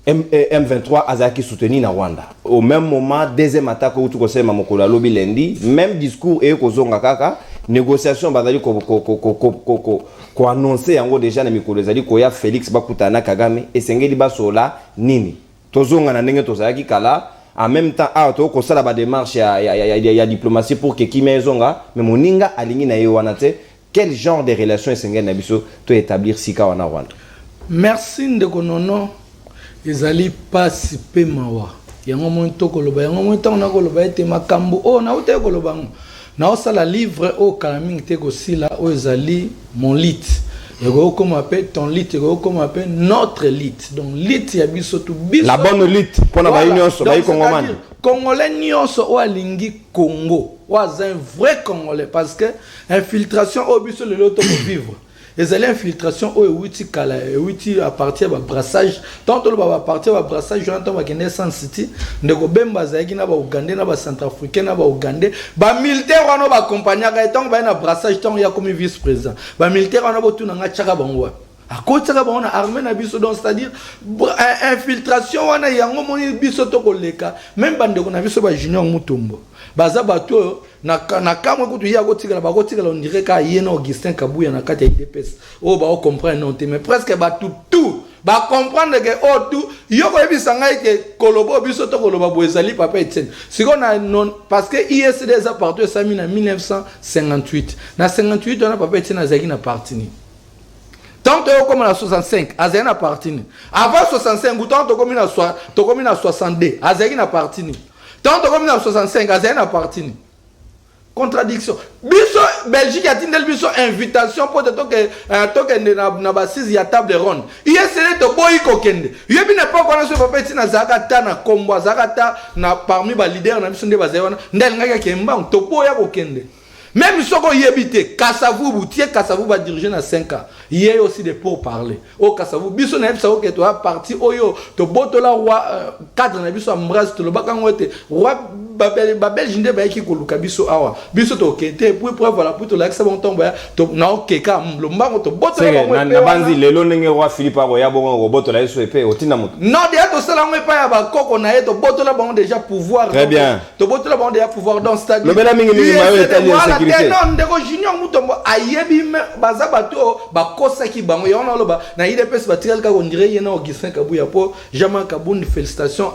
M23 azaki soutenu na Rwanda. Au même moment deuxième attaque où tu conseilles mamokola lobby lundi, même discours et kozonga kaka négociation bazali ko annoncer yango déjà na mikolo ezali ko ya Félix bakutana Kagame esengeli basola nini tozonga na ndenge tozalaki kala en même temps to ko sala ba démarche ya diplomatie pour que kimezonga mais moninga alingi na yewana te quel genre de relation esengeli na biso to établir sika wana Rwanda. Merci ndeko nono ezali pasi pe mawa yango mo tokoloba yango mo ntango nakoloba ete makambo o na ute koloba na osala livre o kalaming te kosila o ezali mon lit ego comme appelle ton lit ego comme appelle notre lit donc lit ya biso tu biso la bonne lit pona ba nyonso ba Congolais Congolais nyonso o alingi Congo o aza un vrai Congolais parce que infiltration o biso le loto pour vivre. Les infiltrations au Witi Kala, Witi à partir de brassage, tant que à partir de brassage, j'entends que Nessan City, ne go bemba zaigi na ba Ougandais na ba Centrafricain na ba Ougandais, ba militaire wana ba compagnie ga tant ba na brassage tant ya comme vice-président, ba militaire wana botu na ngachaka bangwa. À côté de la armée na biso donc c'est-à-dire infiltration wana yango moni biso to koleka, même bande ko na biso ba Junior Mutombo. Baza bato na kamwe kutu ya gotika ba gotika on dirait ka yena Augustin Kabuya na kati ya IDPS o ba o comprendre non mais presque ba tout ba comprendre que o tout yo ko ebisanga ke kolobo biso to koloba boezali papa Etienne siko na non parce que ISD a parti ça en 1958 na 58 on a papa Etienne azaki na parti ni tant que comme na 65 azaki na parti ni avant 65 ou tant que comme na 62 azaki na parti ni tant que comme na 65 azaki na parti ni contradiction. Biso Belgique a tindel biso invitation pour que na basis ya table ronde. Il essaie de boy kokende. Yebi na pas connaître papa tina zakata na kombo zakata na parmi ba leader na biso nde bazawana ndel ngaka kemba to boya kokende. Même si on y habite, Kassavou, Boutier, Kassavou va diriger dans 5 ans. Il y a aussi des pourparlers. Au Kassavou, Bisso n'a pas que tu as parti, Oyo, tu bottes là, roi, cadre n'a biso embrasse, tu le bac en ouate, roi Babel, Jinde, Baiki, Koluka, Bisso, Awa, Bisso, tu ok, tu es pour voilà, pour te l'accès, on tombe, tu n'as aucun cas, le mbago, tu bottes là, na banzi, le long n'est roi Philippe Aroya, bon, robot, là, SOP, au Tinamot. Non, déjà, tu sais, là, on n'est pas à Bako, on a été, tu bottes là, bon, déjà pouvoir. Très bien. Tu bottes là, bon, déjà pouvoir dans ce stade. Le bel ami, non, ndeko junior mutombo ayebi baza bato bakosa ki bango ya ona loba na ide pesi batirel ka on dirait yena Augustin Kabuya po Jean Kabouni félicitations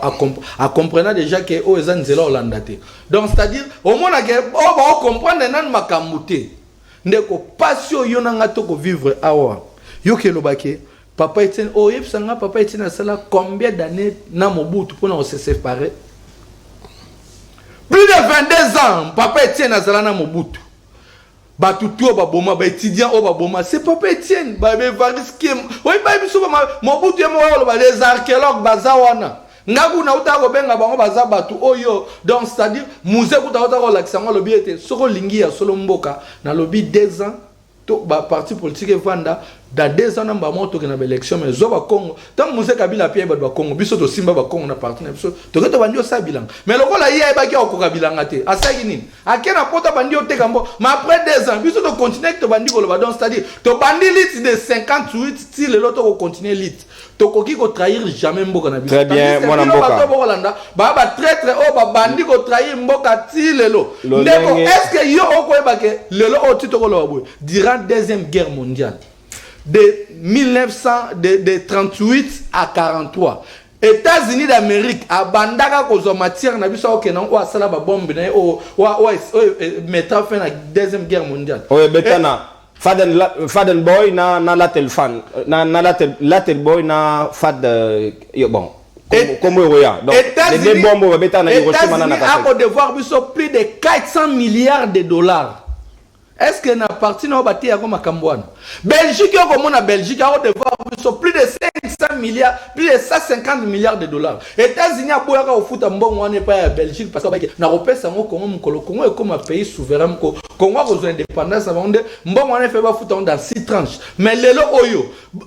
à comprenant déjà que o ezan zela olandate. Donc c'est-à-dire au moins que o ba comprendre nan makamute ndeko passion yona ngato ko vivre awa yo ke lobake papa Etienne o yebsanga papa Etienne asala combien d'années na Mobutu pour on se séparer. Plus de 22 ans, papa Etienne Azalana Mobutu. Batutu Obaboma, étudiant Obaboma, c'est papa Etienne. Variski, oui, Mobutu les archéologues Bazawana. Ngagu na uta robenga bango baza batu oyo. Donc c'est-à-dire, musée kuta uta ko l'accent lobi était soko lingi ya solo mboka na lobi 2 ans. To ba parti politique vanda dans 2 ans na ba moto na élection mais zo ba Congo tant musée Kabila pia ba Congo biso to simba ba Congo na parti na biso to keto bandio sa bilan mais lokola iya ba ki okoka bilanga te asaki nini akena pota bandio te kambo mais après 2 ans biso to continuer to bandi ko lo donc c'est-à-dire to bandi lit de 58 si le loto ko continuer lit to koki ko trahir jamais mboka na biso. Très bien moi na mboka ba ba traître o ba bandi ko trahir mboka ti lelo ndeko est-ce que yo okoyeba ke lelo o ti to ko lo boy durant Deuxième Guerre mondiale de 38 à 43 États-Unis d'Amérique a bandaka kozo matière na biso okena o asala ba bombe na o mettra fin à Deuxième Guerre mondiale. Oui, betana Faden boy na latel fan na latel boy na fad bon comme Roya. Donc les deux bombes betana Hiroshima na Nagasaki. États-Unis a devoir biso plus de 400 milliards de dollars. Est-ce que na parti na bati ya ko makambwana Belgique yo ko mona Belgique a devoir plus de 500 milliards plus de 150 milliards de dollars. États-Unis a boyaka au foot mbongo wana pa ya Belgique parce que na repesa ngo Congo mukolo Congo est comme un pays souverain ko Congo a besoin d'indépendance avant de mbongo wana fait ba foot dans 6 tranches mais lelo oyo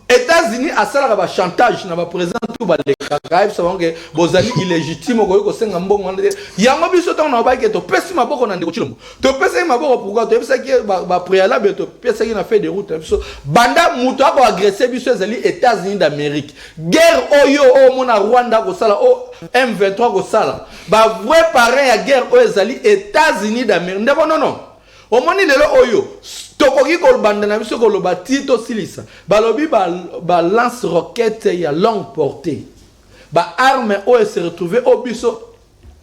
États-Unis a sala ba chantage na ba président tout ba le Caraïbes savant que bozali illégitime ko senga mbongo wana yango biso ton na ba ke to pesi maboko na ndeko chilombo to pesi maboko pourquoi to pesi que ba préalable to pesi qui na fait des routes banda muto ko agresser biso ezali États-Unis d'Amérique guerre oyo o mona Rwanda ko sala o M23 ko sala ba vrai parrain ya guerre o ezali États-Unis d'Amérique ndeko non o moni lelo oyo tokoki ko banda na biso ko lo batito silisa balobi ba lance roquette ya longue portée ba arme o se retrouver au biso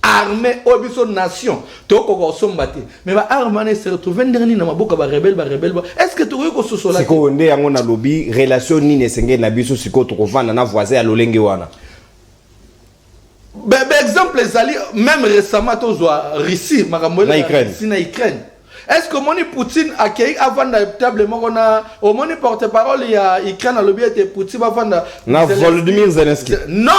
armée au biso nation to ko sombate mais ba arme ne se retrouver ndeni na maboka ba rebelle est-ce que to ko sosola siko nde yango na lobby relation ni ne senge na biso siko to ko vanda na voisin ya lolenge wana exemple ezali même récemment to zo Russie makambola na Ukraine est-ce que moni Poutine accueille avant de table mona au moni porte-parole ya Ukraine a lobby était Poutine avant na Volodymyr Zelensky non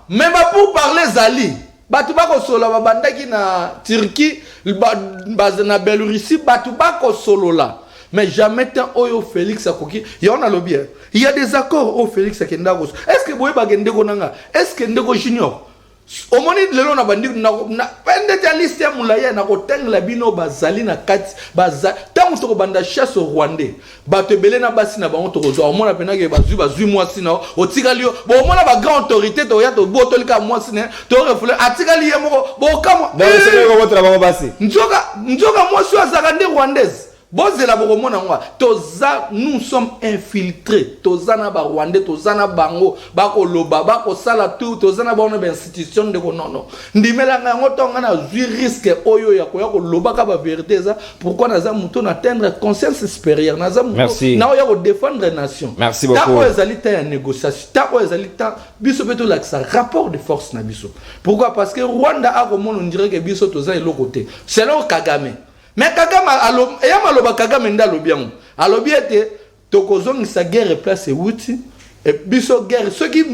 même pas pour parler Zali batu bako solo babandaki na Turquie na Biélorussie batu bako solo là mais jamais tant oyo Félix akoki y on a le bien il y a des accords au Félix akenda ko est-ce que boye bagende ko nanga est-ce que ndeko junior au moni lelo na bandi na pende ta liste ya mulaya na ko tengla bino bazali na kati baza tant to banda chasse au Rwandais bato belé na basi na bango to ko zo mona pena ke bazui mwasi na otikalio bo mona ba grande autorité to ya to botolika mwasi ne to refule atikali ye moko bo kama dans le seigneur ko botra bango basi njoka mwasi azaka ndi Rwandaise bozela boko mona ngwa toza nous sommes infiltrés tozana ba Rwandais tozana bango bako loba bako sala tout tozana bango ba institution de ko non ndimela ngo tonga na zui risque oyo ya ko loba ka ba vérité ça pourquoi naza muto na atteindre conscience supérieure naza muto na ya ko défendre nation. Merci beaucoup. Ta ezali ta négociation ta ezali ta biso beto la ça rapport de force na biso pourquoi parce que Rwanda a ko mona on dirait que biso toza elo côté selon Kagame. Mais Kagame Yamaloba Kagame nda lobiango alobi ete tokozongisa guerre place wuti et biso guerre ceux qui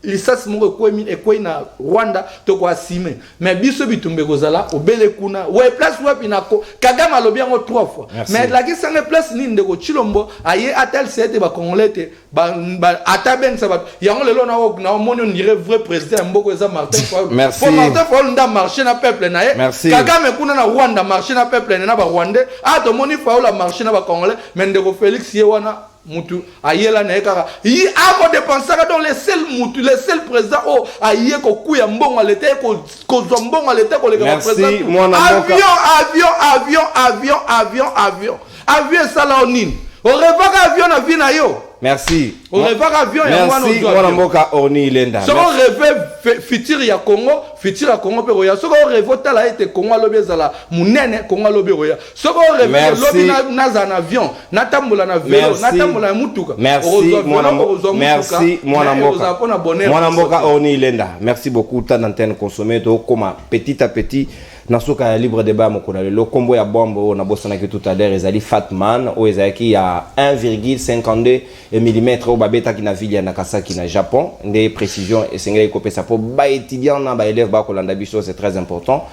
lisasi moko ekoi na Rwanda toko asime mais biso bitumbe kozala obele kuna we place wapi nako Kagame alobi yango 3 fois mais la kisanga place ni ndeko Chilombo aye atel sete ba congolais te ba ataben sabat yango lelo na omoni on dirait vrai président mboko eza Martin Fayulu pour Martin Fayulu nda marcher na peuple na ye Kagame kuna na Rwanda marcher na peuple na ba Rwandais to moni Fayulu marcher na ba congolais mais ndeko Félix ye wana mutu ayela na ekaka yi ako dépensaka dans les seuls présidents aye ko kuya mbongo l'été ko zombongo l'été ko le président avion sala onine o revaka avion na vie na yo merci on rêve avion ya mwana mboka Orny Lenda so on rêve futur ya Congo pe roya so on rêve tala ete Congo alobi ezala munene Congo alobi roya so on rêve lobi na za avion na tambola na vélo na tambola mutuka merci mwana mboka Orny Lenda merci beaucoup ta antenne consommée to koma petit à petit na soka ya libre débat mokona le combo ya bombo na bosana ki tout à l'heure ezali Fatman o ezaki ya 1,52 mm au babeta ki na ville ya Nagasaki na Japon des précisions et sengeli ko pesa po ba étudiant na ba élève ba ko landa biso c'est très important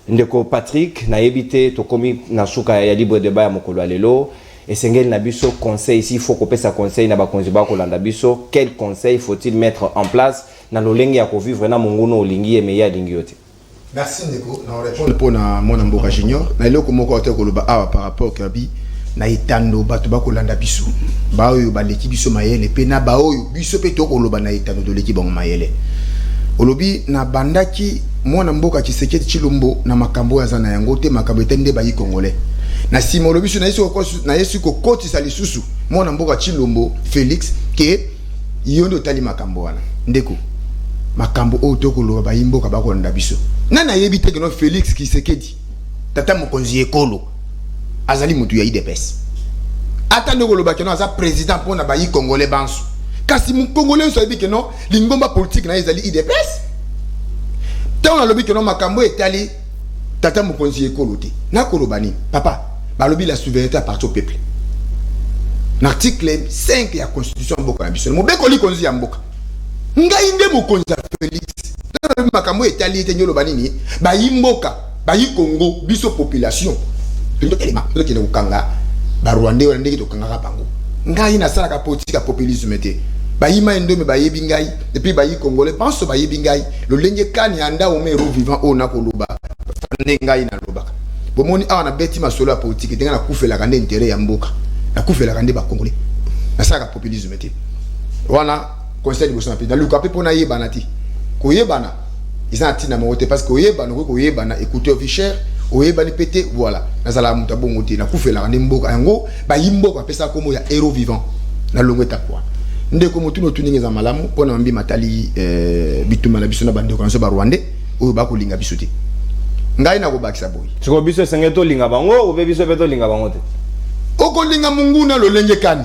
ndeko Patrick na ebité to komi na soka ya libre débat ya mokolo lelo et sengeli na biso conseil ici il faut ko pesa conseil na ba konzi ba ko landa biso quel conseil faut-il mettre en place na lolenge ya ko vivre na munguno olingi e meya lingi yote. Merci Ndeko. Na répondre pour na mwana mboka junior na eloko moko ote koloba awa par rapport kabi na itando bato bakolanda biso ba oyo baleki biso mayele pe na ba oyo biso pe to koloba na itando to leki bango mayele olobi na bandaki mwana mboka Tshisekedi Tshilombo na makambo ya zana yango te makambo etende ba yi congolais na sima olobi so na yesu ko kotisa lisusu mwana mboka Tshilombo Félix ke yondo tali makambo wana Ndeko makambo oyo to koloba ba yimboka bakolanda biso nana yebi te que Félix Tshisekedi tata mokonzi ekolo azali mutu ya IDPS ata ndeko loba que aza président pour na ba yi congolais banso kasi mu congolais so yebi que lingomba politique na ezali IDPS ta on lobi que makambo etali tata mokonzi ekolo te na kolobani papa balobi la souveraineté appartient au peuple l'article 5 ya constitution mboka na biso mo beko li konzi ya mboka ngai nde mokonzi Félix makambo etali te nyolo banini ba yimboka ba yi Congo biso population ndo kelema ndo kile ukanga ba Rwanda wala ndeki to kanga bango ngai na sala ka politique populisme te ba yima ndome ba yebi ngai depuis ba yi congolais pense ba yebi ngai lo lenge kani anda o mero vivant o na koloba fande ngai na lobaka bomoni awa na beti masolo ya politique tenga na kufela kande intérêt ya mboka na kufela kande ba congolais na sala ka populisme te wana conseil de bossana pe na luka pe pona yebana ti koyebana ils ont atteint na moté parce que koyebana écouter officier oyebani pété voilà nazala muta bongote na kufela kande mboka yango ba yimboka pesa komo ya héros vivant na longeta kwa ndeko mutu no tuninga za malamu pona mambi matali bituma na biso na bande ko so ba Rwandais oyo ba ko linga biso te ngai na ko bakisa boy siko biso sengeto linga bango obe biso beto linga bango te oko linga munguna lo lenge kani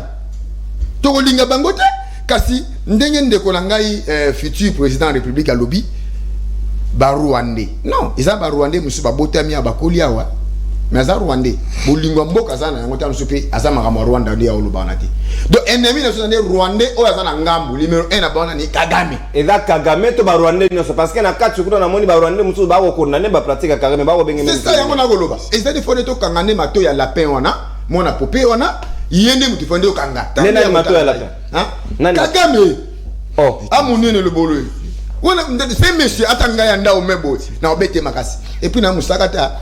to ko linga bango te kasi ndenge ndeko na ngai futur président de la République à lobby ba Rwandais non ils ont ba Rwandais musu ba botami ba koliawa mais za Rwandais bolingwa mboka zana yango ta musupe azama kama Rwanda ndia olubana ti donc ennemi na so Rwandais o azana ngambu numéro 1 na bana ni Kagame et da Kagame to ba Rwandais no parce que na kati kuna na moni ba Rwandais musu ba ko kondane ba pratique Kagame ba ko bengeme c'est ça yango na koloba et ça defone to kangane mato ya lapin wana mona popé wana yende mutu fande o kanga nena mato ya lapin hein Kagame oh amunene le bolo wana c'est monsieur atanga ya ndao mebo na obete makasi et puis na musakata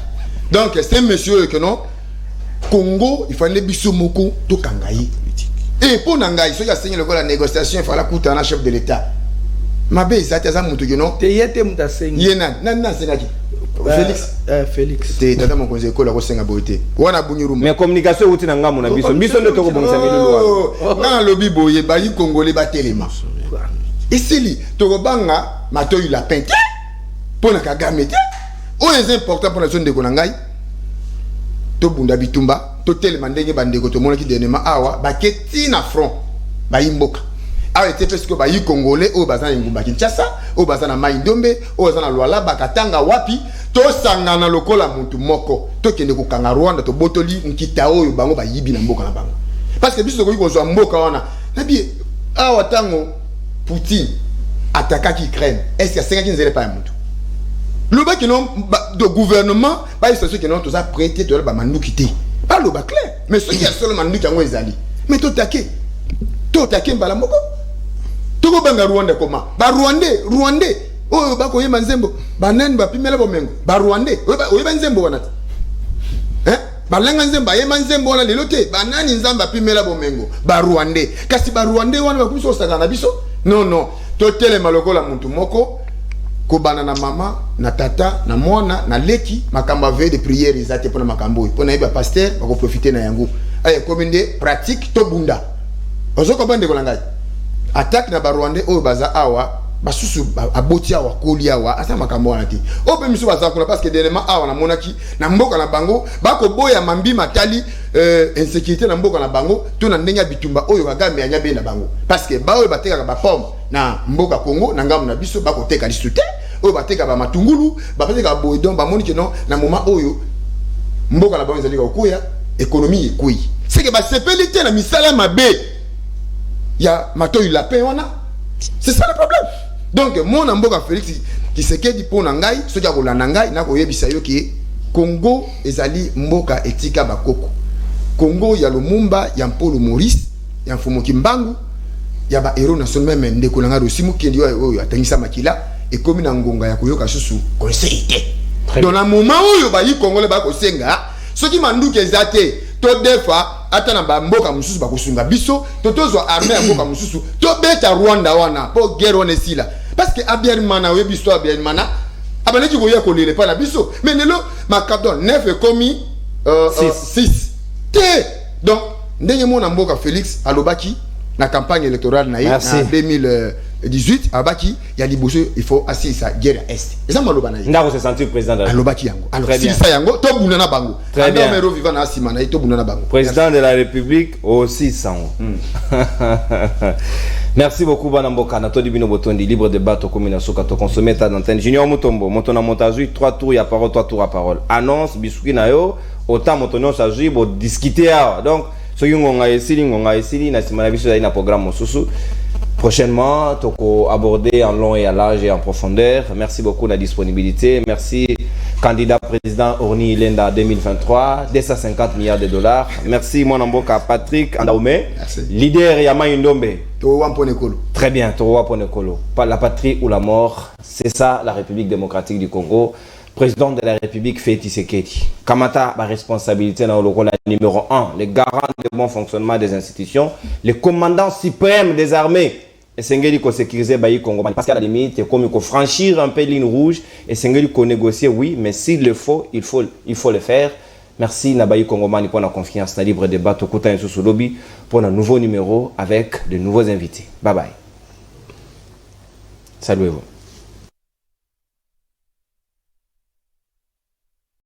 donc c'est monsieur que non Congo il fallait biso moko to kangai et pour nangai so ya signé le la négociation il fallait coûter un chef de l'état mabe izati za mutu que non te yete muta sengi yena nana sengaki Félix te tata mon conseil ko la ko senga boité wana bunyiru mais communication uti na ngamu na biso ndo to ko bongisa milulu na lobi boye ba yi congolais ba telema ici to banga mato yu la pente pour na Kagame te o est important pour la zone de Konangai to bunda bitumba to telema ndenge bandeko to mona ki denema awa ba keti na front ba yimboka awa était parce que ba yi congolais o bazana ngumba Kinshasa o bazana Mai-Ndombe o bazana Luala bakatanga wapi to sangana lokola muntu moko to kende ko kanga Rwanda to botoli nkita oyo bango ba yibi na mboka na bango parce que biso ko zo mboka wana na bi awa tango Poutine attaquer qui craignent. Est-ce qu'il y a 50 qui ne pas un mot? Le bas qui non de gouvernement, bah c'est ceux qui n'ont tous à prêter de la mandou quitter. Pas le bas clair, mais ceux qui a seulement mandou qui ont les alliés. Mais tout taqué mbala moko. Tout banga Rwanda comment? Ba Rwandais. Oh ba koye manzembo. Ba nan ba pimela bomengo. Ba Rwandais. Oye ba nzembo wanati. Ba langa nzemba ye manzembo wana lelote. Ba nani nzamba pimela bomengo. Ba Rwandais. Kasi ba Rwandais wana ba kumiso sakana biso? Non. Totele maloko la muntu moko. Kobana na mama, na tata, na mwana, na leki, makamba veille de prière izate pona makambo. Pona iba pasteur, bako profiter na yango. Aye komende pratique to bunda. Ozo kopande kolanga. Attaque na ba Rwandais o baza awa, basusu aboti awa koli awa, asa makambo wana ti. O pe miso baza kuna parce que dernièrement awa na monaki, na mboka na bango, bako boya mambi matali insécurité na mboka na bango, to na ndenya bitumba oyo kagambe anya be na bango. Parce que ba oyo bateka ba pomme na mboka Congo, na ngamu na biso bako teka lisute. Oyo bateka ba matungulu, bateka boy donc ba moni que non na moment oyo mboka na bango ezali ka koya, économie ekui. C'est que ba sepelité na misala mabe. Ya matoyi lapin wana. C'est ça le problème. Donc mon mboka Félix qui se kedi pour nangai, so ja ko lanangai na ko yebisa yo ki Congo ezali mboka etika bakoko. Congo ya Lumumba, ya Mpolo Maurice, ya Mfumu Kimbangu, ya ba héros national même ndeko nanga Rosimu qui ndio oyo atangisa makila et comme na ngonga ya koyoka susu conseillé. Dans le moment où ba yi Congolais ba ko senga, ce qui manduke ezate to defa ata na mboka mususu ba kosunga biso, to tozwa armée ya mboka mususu, to beta Rwanda wana po guerre on esila. Parce que Abiyarimana we biso Abiyarimana abaneki ko ya ko lele pa na biso. Mais lelo makadon 9 est commis 6. Donc, ndenge mona mboka Félix alobaki la campagne électorale na 2018 abaki ya liboso il faut assis sa guerre est. Et ça maloba na ye. Ndako se sentir président de la alobaki yango. Alors si ça yango to bunana bango. Très bien. Mero vivant na asima na to bunana bango. Président de la République aussi sans. Merci beaucoup Banamboka Nato Dibino Botondi libre débat to commune soka to consommer ta d'antenne Junior Mutombo Motona Montazui 3 tours ya parole 3 tours à parole. Annonce bisuki na yo autant Motono s'agit bo discuter donc so ngonga esili na simana biso na programme mosusu. Prochainement, toko aborder en long et en large et en profondeur. Merci beaucoup de la disponibilité. Merci candidat président Orni Ilenda 2023, 250 milliards de dollars. Merci mon amboka Patrick Andaoumé, leader Yama Indombe. Très bien, Torowa Ponekolo. Pas la patrie ou la mort, c'est ça la République démocratique du Congo. Président de la République Félix Tshisekedi. Kamata, ma responsabilité dans le rôle numéro 1, le garant du bon fonctionnement des institutions, le commandant suprême des armées. Et Sengeli ko sécuriser Bayi Congo. Parce qu'à la limite, il faut franchir un peu ligne rouge et Sengeli ko négocier, oui, mais s'il le faut, il faut le faire. Merci Nabayi Kongomani pour la confiance, la libre débat, au côté de lobby pour un nouveau numéro avec de nouveaux invités. Bye bye. Saluez-vous.